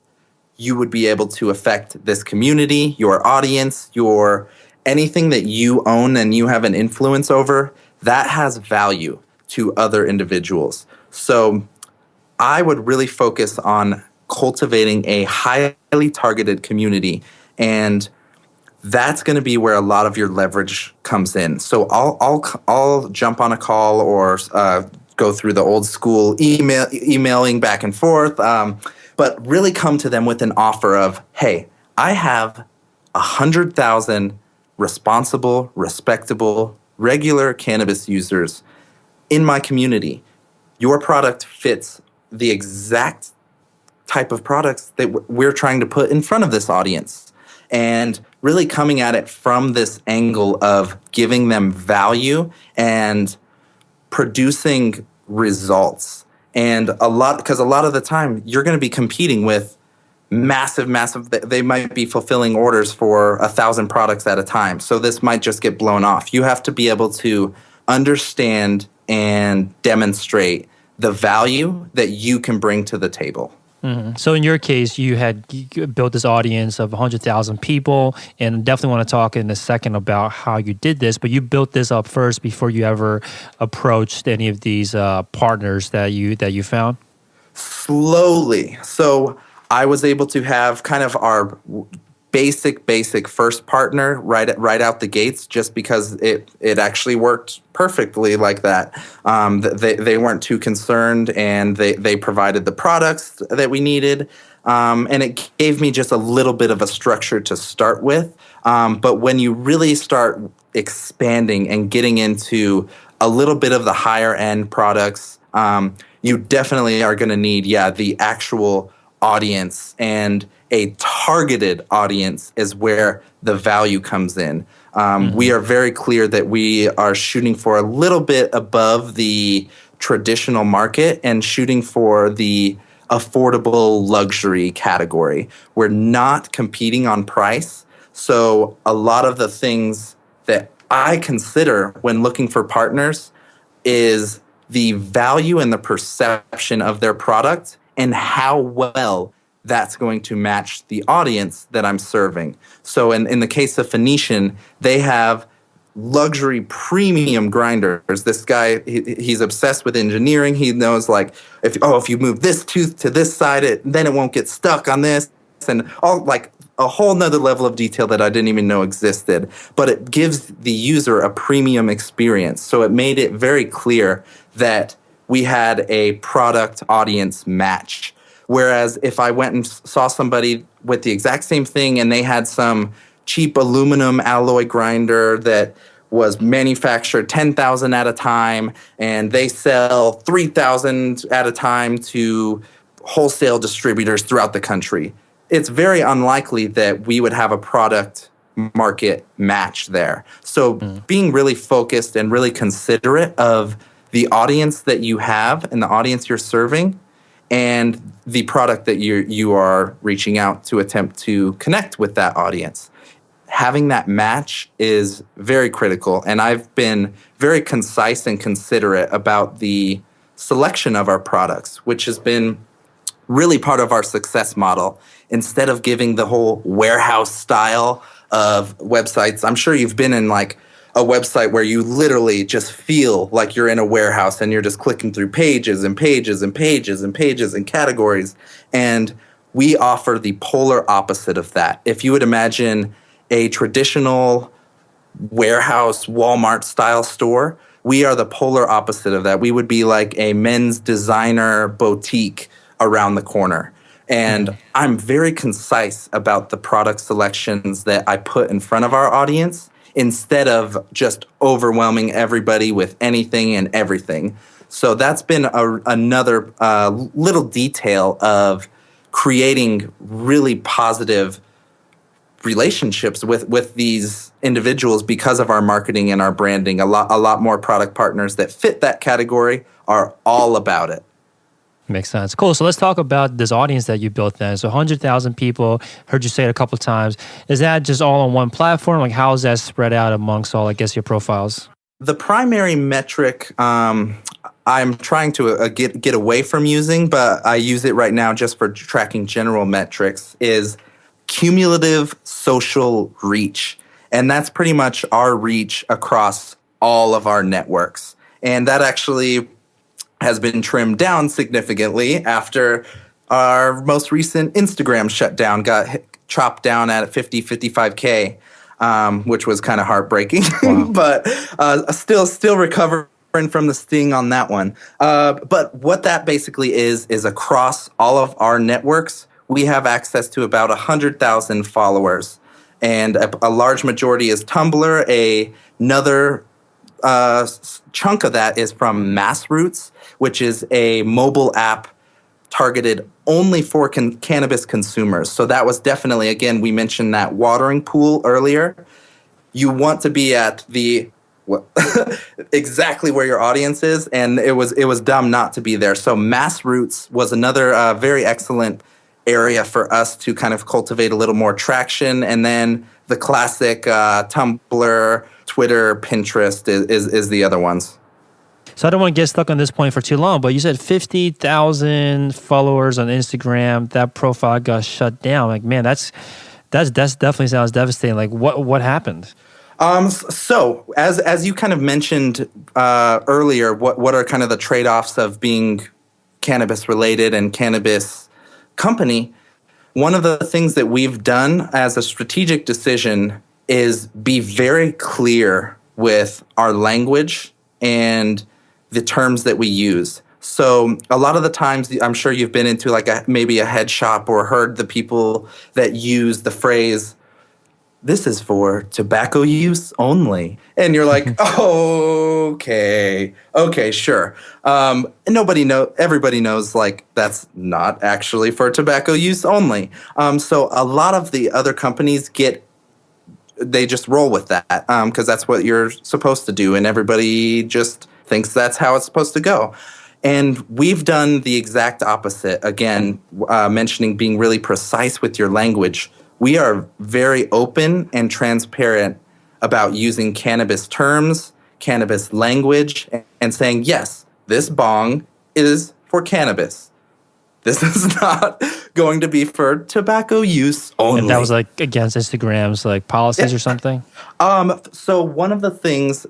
you would be able to affect this community, your audience, your anything that you own and you have an influence over, that has value to other individuals. So I would really focus on cultivating a highly targeted community, and that's going to be where a lot of your leverage comes in. So I'll jump on a call or go through the old school emailing back and forth, but really come to them with an offer of, hey, I have 100,000 responsible, respectable, regular cannabis users in my community. Your product fits the exact type of products that we're trying to put in front of this audience, and really coming at it from this angle of giving them value and producing results. And because a lot of the time you're going to be competing with massive, they might be fulfilling orders for 1,000 products at a time. So this might just get blown off. You have to be able to understand and demonstrate the value that you can bring to the table. Mm-hmm. So in your case, you built this audience of 100,000 people, and definitely want to talk in a second about how you did this, but you built this up first before you ever approached any of these partners that you found? Slowly. So I was able to have kind of our basic first partner right out the gates, just because it actually worked perfectly like that. They weren't too concerned, and they provided the products that we needed, and it gave me just a little bit of a structure to start with. But when you really start expanding and getting into a little bit of the higher end products, you definitely are going to need the actual audience, and a targeted audience is where the value comes in. We are very clear that we are shooting for a little bit above the traditional market and shooting for the affordable luxury category. We're not competing on price. So a lot of the things that I consider when looking for partners is the value and the perception of their product and how well that's going to match the audience that I'm serving. So in the case of Phoenician, they have luxury premium grinders. This guy, he's obsessed with engineering. He knows, like, if you move this tooth to this side, then it won't get stuck on this, and all, like, a whole nother level of detail that I didn't even know existed. But it gives the user a premium experience. So it made it very clear that we had a product audience match. Whereas if I went and saw somebody with the exact same thing and they had some cheap aluminum alloy grinder that was manufactured 10,000 at a time, and they sell 3,000 at a time to wholesale distributors throughout the country, it's very unlikely that we would have a product market match there. So being really focused and really considerate of the audience that you have and the audience you're serving, and the product that you are reaching out to attempt to connect with that audience. Having that match is very critical, and I've been very concise and considerate about the selection of our products, which has been really part of our success model. Instead of giving the whole warehouse style of websites, I'm sure you've been in like a website where you literally just feel like you're in a warehouse and you're just clicking through pages and pages and pages and pages and categories. And we offer the polar opposite of that. If you would imagine a traditional warehouse, Walmart style store, we are the polar opposite of that. We would be like a men's designer boutique around the corner. And I'm very concise about the product selections that I put in front of our audience instead of just overwhelming everybody with anything and everything. So that's been another little detail of creating really positive relationships with these individuals because of our marketing and our branding. A lot more product partners that fit that category are all about it. Makes sense. Cool. So let's talk about this audience that you built then. So 100,000 people, heard you say it a couple of times. Is that just all on one platform? Like how is that spread out amongst all, I guess, your profiles? The primary metric I'm trying to get away from using, but I use it right now just for tracking general metrics, is cumulative social reach. And that's pretty much our reach across all of our networks. And that actually has been trimmed down significantly after our most recent Instagram shutdown got chopped down at 55K, which was kind of heartbreaking. Wow. But still recovering from the sting on that one. But what that basically is across all of our networks, we have access to about 100,000 followers. And a large majority is Tumblr. Another chunk of that is from Massroots, which is a mobile app targeted only for cannabis consumers. So that was definitely, again, we mentioned that watering pool earlier. You want to be at the exactly where your audience is, and it was dumb not to be there. So Massroots was another very excellent area for us to kind of cultivate a little more traction. And then the classic Tumblr, Twitter, Pinterest is the other ones. So I don't want to get stuck on this point for too long, but you said 50,000 followers on Instagram. That profile got shut down. Like, man, that's definitely sounds devastating. Like, what happened? So as you kind of mentioned earlier, what are kind of the trade-offs of being cannabis related and cannabis company? One of the things that we've done as a strategic decision is be very clear with our language and the terms that we use. So a lot of the times, I'm sure you've been into like maybe a head shop or heard the people that use the phrase, "This is for tobacco use only." And you're like, okay, sure. Everybody knows like that's not actually for tobacco use only. So a lot of the other companies they just roll with that because that's what you're supposed to do. And everybody just thinks that's how it's supposed to go. And we've done the exact opposite. Again, mentioning being really precise with your language. We are very open and transparent about using cannabis terms, cannabis language, and saying, yes, this bong is for cannabis. This is not going to be for tobacco use only. And that was like against Instagram's like policies or something? So one of the things,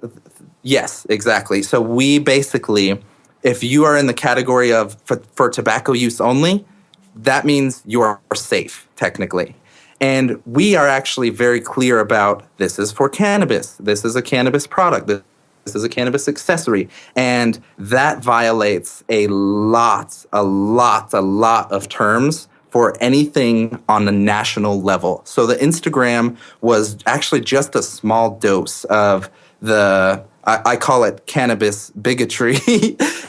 yes, exactly. So we basically, if you are in the category of for tobacco use only, that means you are safe, technically. And we are actually very clear about this is for cannabis. This is a cannabis product. This is a cannabis accessory. And that violates a lot of terms for anything on a national level. So the Instagram was actually just a small dose of I call it cannabis bigotry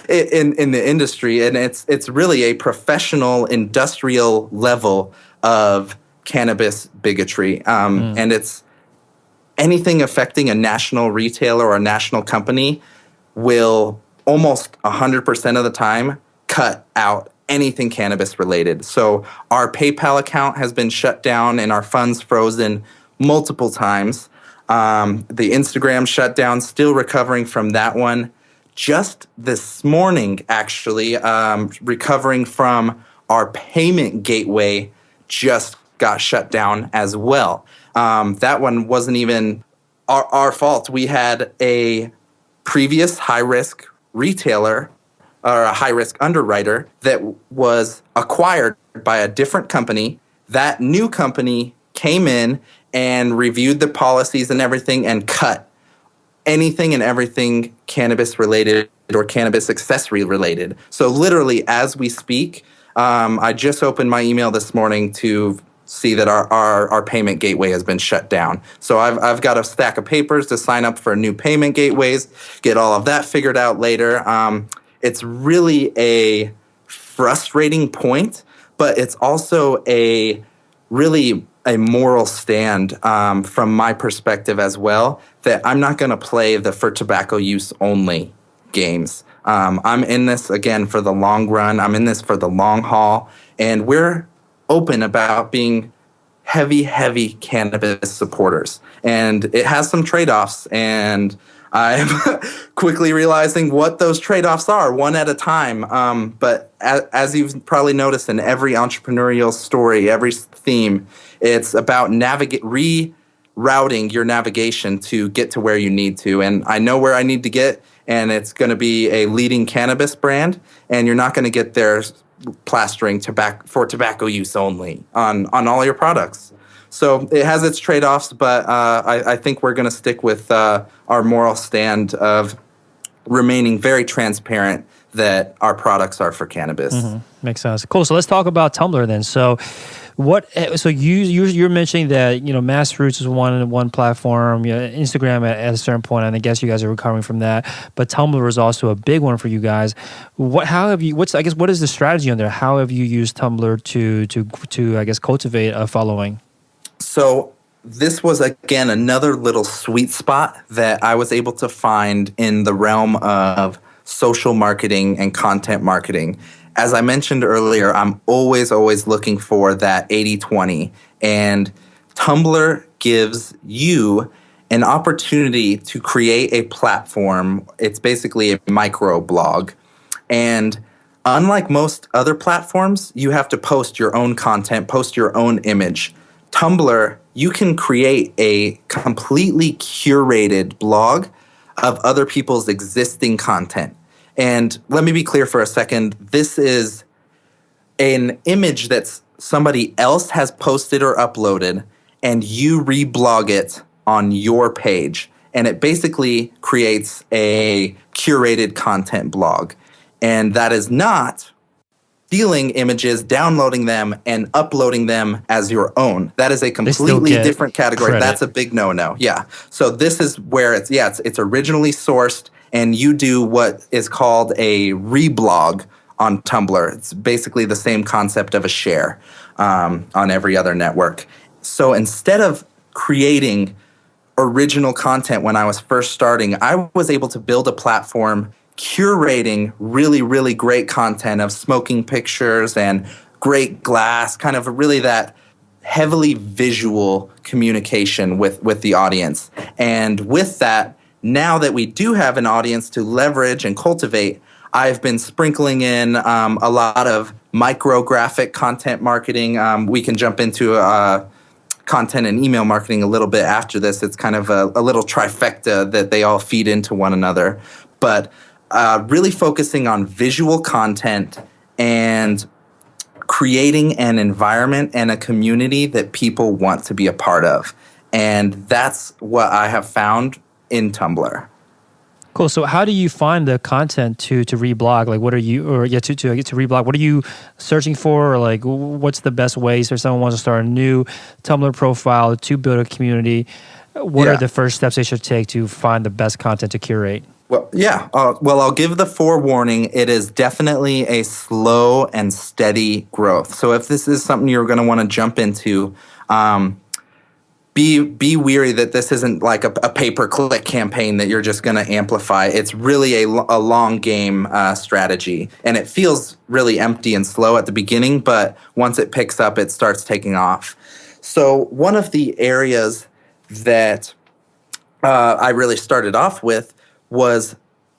in the industry. And it's really a professional industrial level of cannabis bigotry. And it's anything affecting a national retailer or a national company will almost 100% of the time cut out anything cannabis related. So our PayPal account has been shut down and our funds frozen multiple times. The Instagram shutdown, still recovering from that one. Just this morning, actually, recovering from our payment gateway just got shut down as well. That one wasn't even our fault. We had a previous high-risk retailer or a high-risk underwriter that was acquired by a different company. That new company came in and reviewed the policies and everything and cut anything and everything cannabis related or cannabis accessory related. So literally, as we speak, I just opened my email this morning to see that our payment gateway has been shut down. So I've got a stack of papers to sign up for new payment gateways, get all of that figured out later. It's really a frustrating point, but it's also a really a moral stand from my perspective as well, that I'm not going to play the for tobacco use only games. I'm in this, again, for the long run. I'm in this for the long haul. And we're open about being heavy cannabis supporters. And it has some trade-offs. And I'm quickly realizing what those trade-offs are, one at a time. But as you've probably noticed in every entrepreneurial story, every theme, it's about rerouting your navigation to get to where you need to. And I know where I need to get, and it's going to be a leading cannabis brand, and you're not going to get there plastering for tobacco use only on all your products. So it has its trade-offs, but I think we're going to stick with our moral stand of remaining very transparent that our products are for cannabis. Mm-hmm. Makes sense. Cool. So let's talk about Tumblr then. So you're mentioning that, Mass Roots is one platform, Instagram at a certain point, and I guess you guys are recovering from that. But Tumblr is also a big one for you guys. What is the strategy on there? How have you used Tumblr to I guess cultivate a following? So this was, again, another little sweet spot that I was able to find in the realm of social marketing and content marketing. As I mentioned earlier, I'm always looking for that 80-20. And Tumblr gives you an opportunity to create a platform. It's basically a micro blog. And unlike most other platforms, you have to post your own content, post your own image. Tumblr, you can create a completely curated blog of other people's existing content. And let me be clear for a second. This is an image that somebody else has posted or uploaded, and you reblog it on your page. And it basically creates a curated content blog. And that is not stealing images, downloading them, and uploading them as your own. That is a completely different category. Credit. That's a big no-no. Yeah. So this is where it's originally sourced, and you do what is called a reblog on Tumblr. It's basically the same concept of a share on every other network. So instead of creating original content when I was first starting, I was able to build a platform curating really great content of smoking pictures and great glass, kind of really that heavily visual communication with the audience. And with that, now that we do have an audience to leverage and cultivate, I've been sprinkling in a lot of micrographic content marketing. We can jump into content and email marketing a little bit after this. It's kind of a little trifecta that they all feed into one another. But really focusing on visual content and creating an environment and a community that people want to be a part of. And that's what I have found in Tumblr. Cool. So how do you find the content to reblog? Like, what are you, or to reblog? What are you searching for? Or like, what's the best ways if someone wants to start a new Tumblr profile to build a community? What are the first steps they should take to find the best content to curate? Well, yeah. I'll give the forewarning. It is definitely a slow and steady growth. So if this is something you're going to want to jump into, be weary that this isn't like a pay-per-click campaign that you're just going to amplify. It's really a long game strategy, and it feels really empty and slow at the beginning, but once it picks up, it starts taking off. So one of the areas that I really started off with was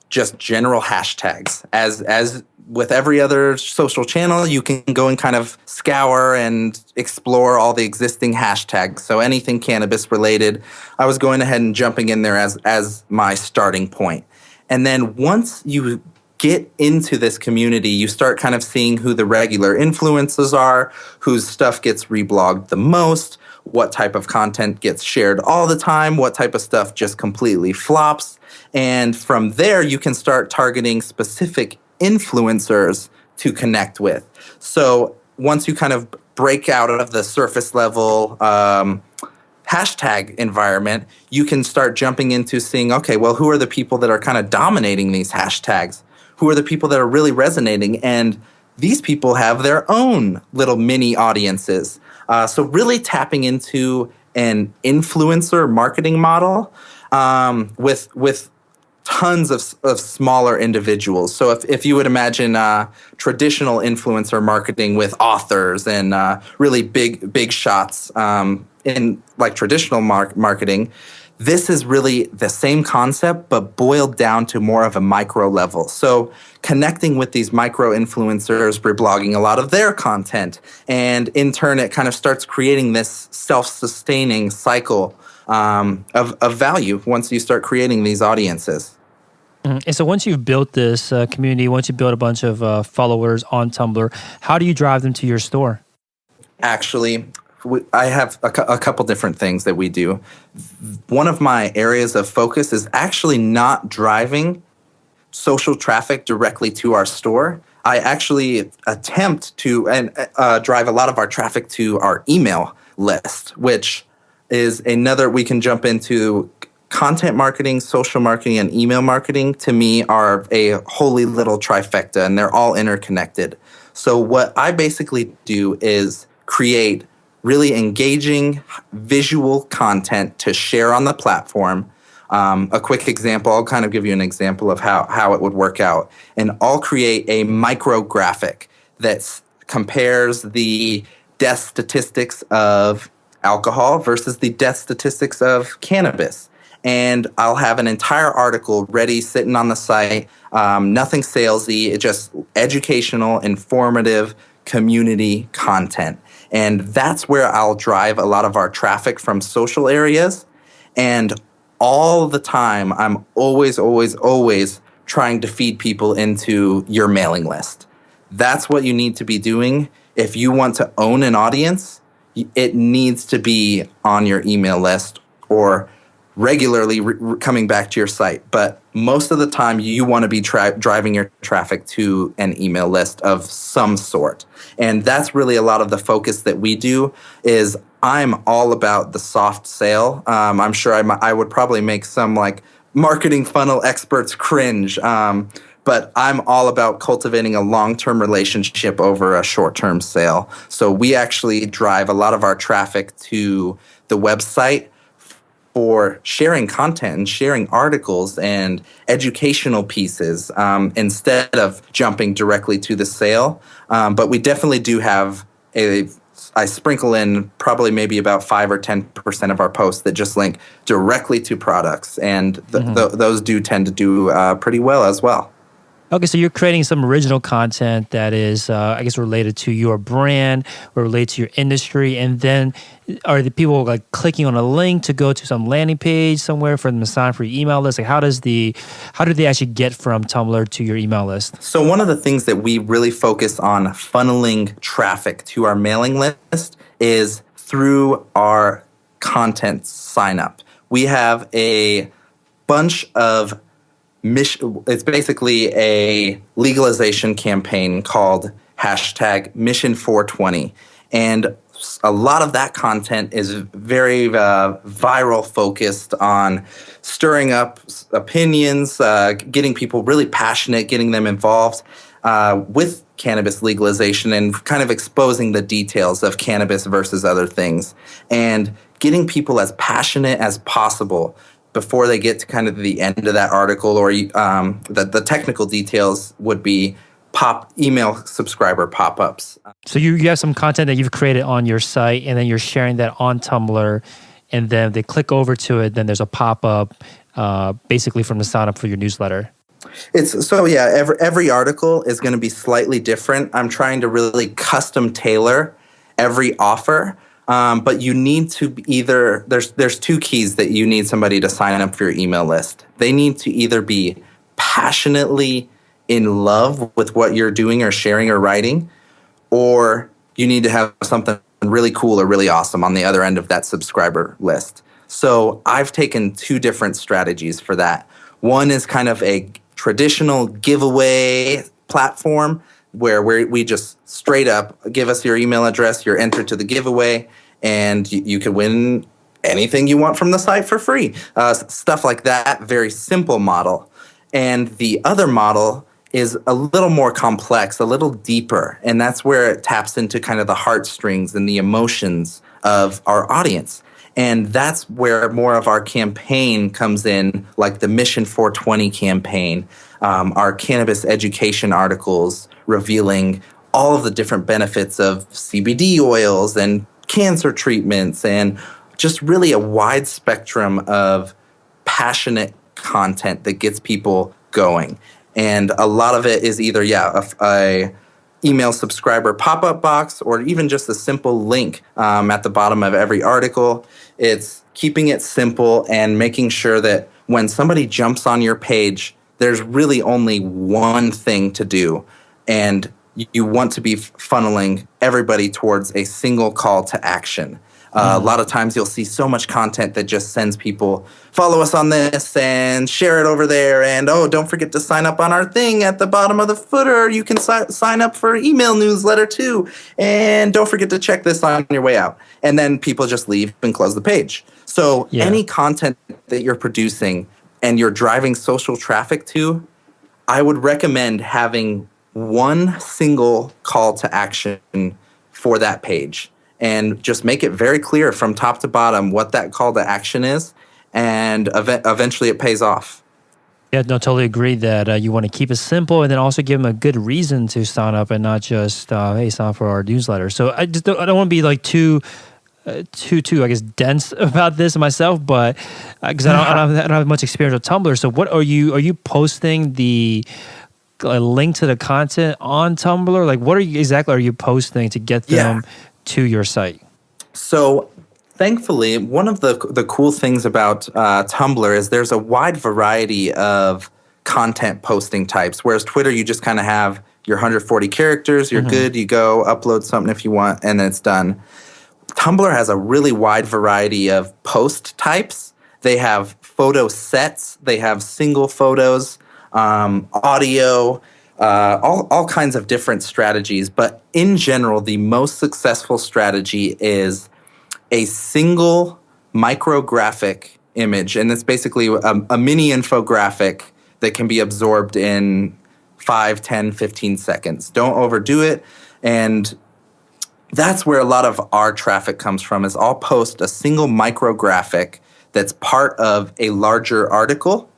just general hashtags. As with every other social channel, you can go and kind of scour and explore all the existing hashtags. So anything cannabis related, I was going ahead and jumping in there as my starting point. And then once you get into this community, you start kind of seeing who the regular influencers are, whose stuff gets reblogged the most, what type of content gets shared all the time, what type of stuff just completely flops. And from there, you can start targeting specific influencers to connect with. So once you kind of break out of the surface level hashtag environment, you can start jumping into seeing, okay, well, who are the people that are kind of dominating these hashtags? Who are the people that are really resonating? And these people have their own little mini audiences. So really tapping into an influencer marketing model with tons of smaller individuals. So if you would imagine traditional influencer marketing with authors and really big shots in like traditional marketing, this is really the same concept, but boiled down to more of a micro level. So connecting with these micro influencers, reblogging a lot of their content, and in turn, it kind of starts creating this self-sustaining cycle of value once you start creating these audiences. And so once you've built this community, once you build a bunch of followers on Tumblr, how do you drive them to your store? Actually, I have a couple different things that we do. One of my areas of focus is actually not driving social traffic directly to our store. I actually attempt to drive a lot of our traffic to our email list, which is another, we can jump into content marketing, social marketing, and email marketing. To me are a holy little trifecta, and they're all interconnected. So what I basically do is create really engaging visual content to share on the platform. A quick example, I'll kind of give you an example of how it would work out. And I'll create a micrographic that compares the death statistics of alcohol versus the death statistics of cannabis. And I'll have an entire article ready, sitting on the site, nothing salesy, just educational, informative, community content. And that's where I'll drive a lot of our traffic from social areas. And all the time, I'm always trying to feed people into your mailing list. That's what you need to be doing. If you want to own an audience, it needs to be on your email list or regularly coming back to your site. But most of the time, you want to be driving your traffic to an email list of some sort. And that's really a lot of the focus that we do is I'm all about the soft sale. I'm sure I would probably make some like marketing funnel experts cringe. But I'm all about cultivating a long-term relationship over a short-term sale. So we actually drive a lot of our traffic to the website for sharing content and sharing articles and educational pieces instead of jumping directly to the sale. But we definitely do have I sprinkle in probably maybe about 5 or 10% of our posts that just link directly to products. And those do tend to do pretty well as well. Okay, so you're creating some original content that is, I guess, related to your brand or related to your industry, and then are the people like clicking on a link to go to some landing page somewhere for them to sign for your email list? Like, how do they actually get from Tumblr to your email list? So one of the things that we really focus on funneling traffic to our mailing list is through our content sign up. We have a bunch of it's basically a legalization campaign called #Mission420. And a lot of that content is very viral focused on stirring up opinions, getting people really passionate, getting them involved with cannabis legalization and kind of exposing the details of cannabis versus other things and getting people as passionate as possible before they get to kind of the end of that article, or the technical details would be email subscriber pop-ups. So you have some content that you've created on your site, and then you're sharing that on Tumblr, and then they click over to it, then there's a pop-up basically from the sign up for your newsletter. It's so yeah, every article is going to be slightly different. I'm trying to really custom tailor every offer. But you need to either there's two keys that you need somebody to sign up for your email list. They need to either be passionately in love with what you're doing or sharing or writing, or you need to have something really cool or really awesome on the other end of that subscriber list. So I've taken two different strategies for that. One is kind of a traditional giveaway platform where we just straight up give us your email address, you're entered to the giveaway, and you can win anything you want from the site for free. Stuff like that, very simple model. And the other model is a little more complex, a little deeper, and that's where it taps into kind of the heartstrings and the emotions of our audience. And that's where more of our campaign comes in, like the Mission 420 campaign, our cannabis education articles revealing all of the different benefits of CBD oils and cancer treatments, and just really a wide spectrum of passionate content that gets people going. And a lot of it is either, a email subscriber pop-up box or even just a simple link at the bottom of every article. It's keeping it simple and making sure that when somebody jumps on your page, there's really only one thing to do. And you want to be funneling everybody towards a single call to action. A lot of times you'll see so much content that just sends people, follow us on this and share it over there. And, oh, don't forget to sign up on our thing at the bottom of the footer. You can sign up for email newsletter too. And don't forget to check this on your way out. And then people just leave and close the page. So any content that you're producing and you're driving social traffic to, I would recommend having one single call to action for that page. And just make it very clear from top to bottom what that call to action is, and eventually it pays off. Yeah, no, totally agree that you want to keep it simple and then also give them a good reason to sign up and not just, hey, sign up for our newsletter. So I don't want to be like too, I guess, dense about this myself, but because I don't have much experience with Tumblr. So what are you posting the link to the content on Tumblr? Like what exactly are you posting to get them to your site? So thankfully, one of the cool things about Tumblr is there's a wide variety of content posting types, whereas Twitter, you just kind of have your 140 characters, you're good, you go upload something if you want, and then it's done. Tumblr has a really wide variety of post types. They have photo sets, they have single photos, audio, all kinds of different strategies. But in general, the most successful strategy is a single micrographic image. And it's basically a mini infographic that can be absorbed in 5, 10, 15 seconds. Don't overdo it. And that's where a lot of our traffic comes from, is I'll post a single micrographic that's part of a larger article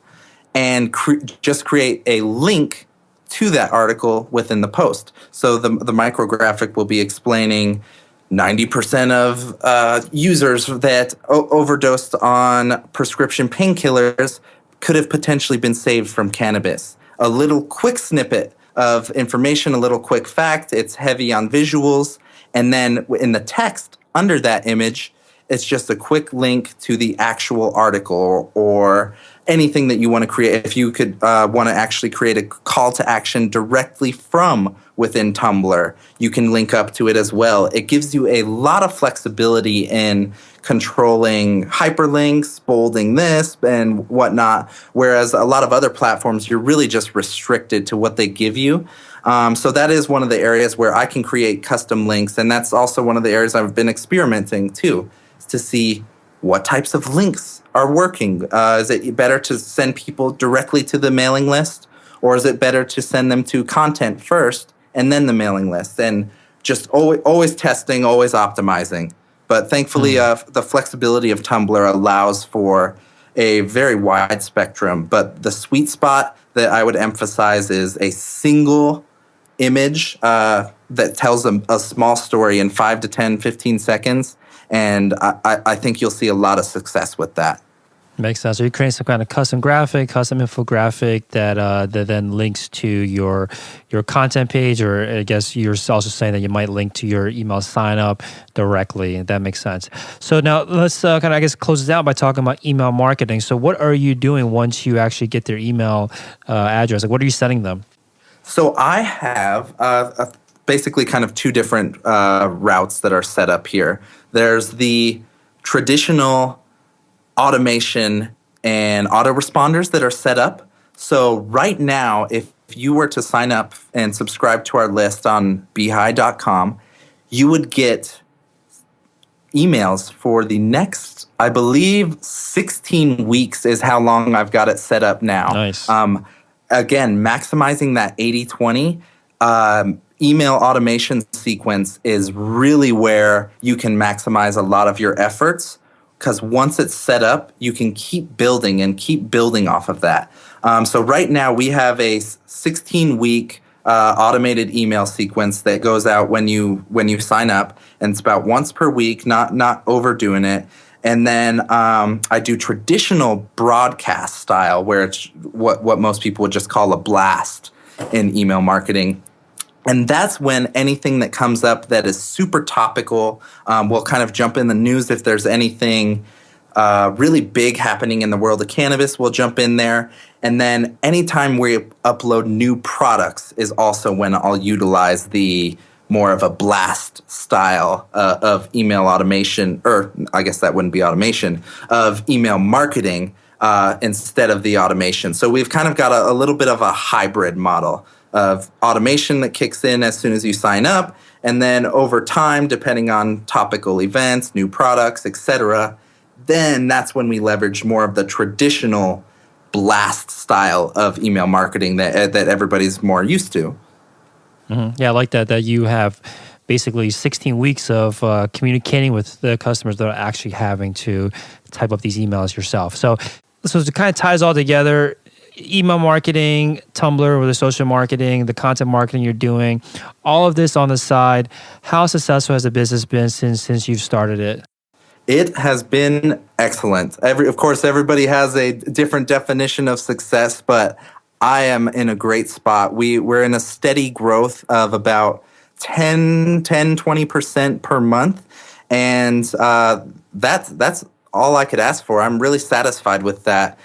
and just create a link to that article within the post. So the micrographic will be explaining 90% of users that overdosed on prescription painkillers could have potentially been saved from cannabis. A little quick snippet of information, a little quick fact. It's heavy on visuals. And then in the text under that image, it's just a quick link to the actual article or anything that you want to create. If you could want to actually create a call to action directly from within Tumblr, you can link up to it as well. It gives you a lot of flexibility in controlling hyperlinks, bolding this, and whatnot, whereas a lot of other platforms, you're really just restricted to what they give you. So that is one of the areas where I can create custom links, and that's also one of the areas I've been experimenting too, to see what types of links are working. Is it better to send people directly to the mailing list, or is it better to send them to content first and then the mailing list? And just always testing, always optimizing. But thankfully, the flexibility of Tumblr allows for a very wide spectrum. But the sweet spot that I would emphasize is a single image that tells a small story in 5 to 10, 15 seconds. And I think you'll see a lot of success with that. Makes sense. So you create some kind of custom graphic, custom infographic that then links to your content page, or I guess you're also saying that you might link to your email sign up directly. That makes sense. So now let's kind of, I guess, close this out by talking about email marketing. So what are you doing once you actually get their email address? Like, what are you sending them? So I have basically kind of two different routes that are set up here. There's the traditional automation and autoresponders that are set up. So right now, if you were to sign up and subscribe to our list on beehive.com, you would get emails for the next, I believe, 16 weeks is how long I've got it set up now. Nice. Again, maximizing that 80-20 email automation sequence is really where you can maximize a lot of your efforts, because once it's set up, you can keep building off of that. So right now we have a 16-week automated email sequence that goes out when you sign up, and it's about once per week, not overdoing it. And then I do traditional broadcast style, where it's what most people would just call a blast in email marketing. And that's when anything that comes up that is super topical, we'll kind of jump in the news. If there's anything really big happening in the world of cannabis, we'll jump in there. And then anytime we upload new products is also when I'll utilize the more of a blast style of email automation, or I guess that wouldn't be automation, of email marketing instead of the automation. So we've kind of got a little bit of a hybrid model of automation that kicks in as soon as you sign up, and then over time, depending on topical events, new products, etc., then that's when we leverage more of the traditional blast style of email marketing that everybody's more used to. Mm-hmm. Yeah, I like that you have basically 16 weeks of communicating with the customers that are actually having to type up these emails yourself. So it kind of ties all together. Email marketing, Tumblr, or the social marketing, the content marketing you're doing, all of this on the side. How successful has the business been since you've started it? It has been excellent. Of course, everybody has a different definition of success, but I am in a great spot. We're in a steady growth of about 20% per month. And that's all I could ask for. I'm really satisfied with that.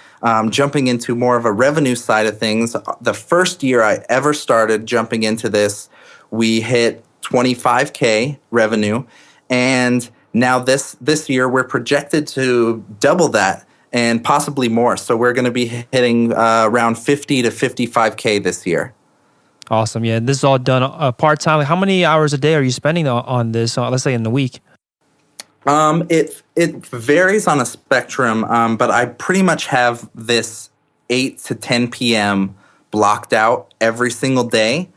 Jumping into more of a revenue side of things, the first year I ever started jumping into this, we hit 25K revenue. And now this year we're projected to double that and possibly more. So we're going to be hitting around 50 to 55K this year. Awesome. Yeah, this is all done part-time. How many hours a day are you spending on this, let's say in the week? It varies on a spectrum, but I pretty much have this 8 to 10 p.m. blocked out every single day.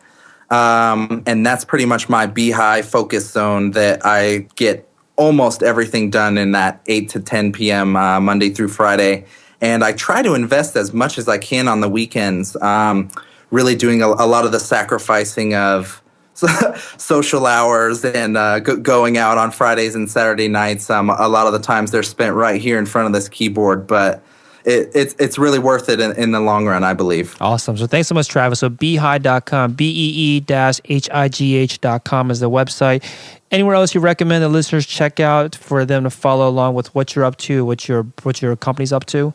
And that's pretty much my Beehive focus zone, that I get almost everything done in that 8 to 10 p.m. Monday through Friday. And I try to invest as much as I can on the weekends, really doing a lot of the sacrificing of social hours and going out on Fridays and Saturday nights. A lot of the times they're spent right here in front of this keyboard, but it's really worth it in the long run, I believe. Awesome. So thanks so much, Travis. So beehive.com, BEE-HIGH.com is the website. Anywhere else you recommend the listeners check out for them to follow along with what you're up to, what your company's up to?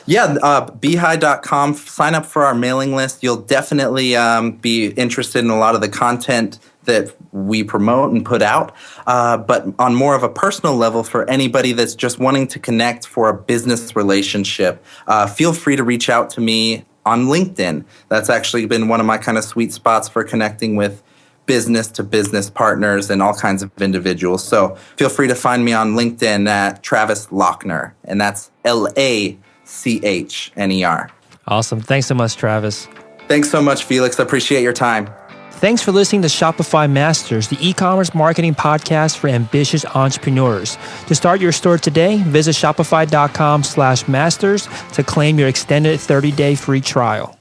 Yeah, beehive.com. Sign up for our mailing list. You'll definitely be interested in a lot of the content that we promote and put out. But on more of a personal level, for anybody that's just wanting to connect for a business relationship, feel free to reach out to me on LinkedIn. That's actually been one of my kind of sweet spots for connecting with business-to-business partners and all kinds of individuals. So feel free to find me on LinkedIn at Travis Lochner, and that's LACHNER. Awesome. Thanks so much, Travis. Thanks so much, Felix. I appreciate your time. Thanks for listening to Shopify Masters, the e-commerce marketing podcast for ambitious entrepreneurs. To start your store today, visit shopify.com/masters to claim your extended 30-day free trial.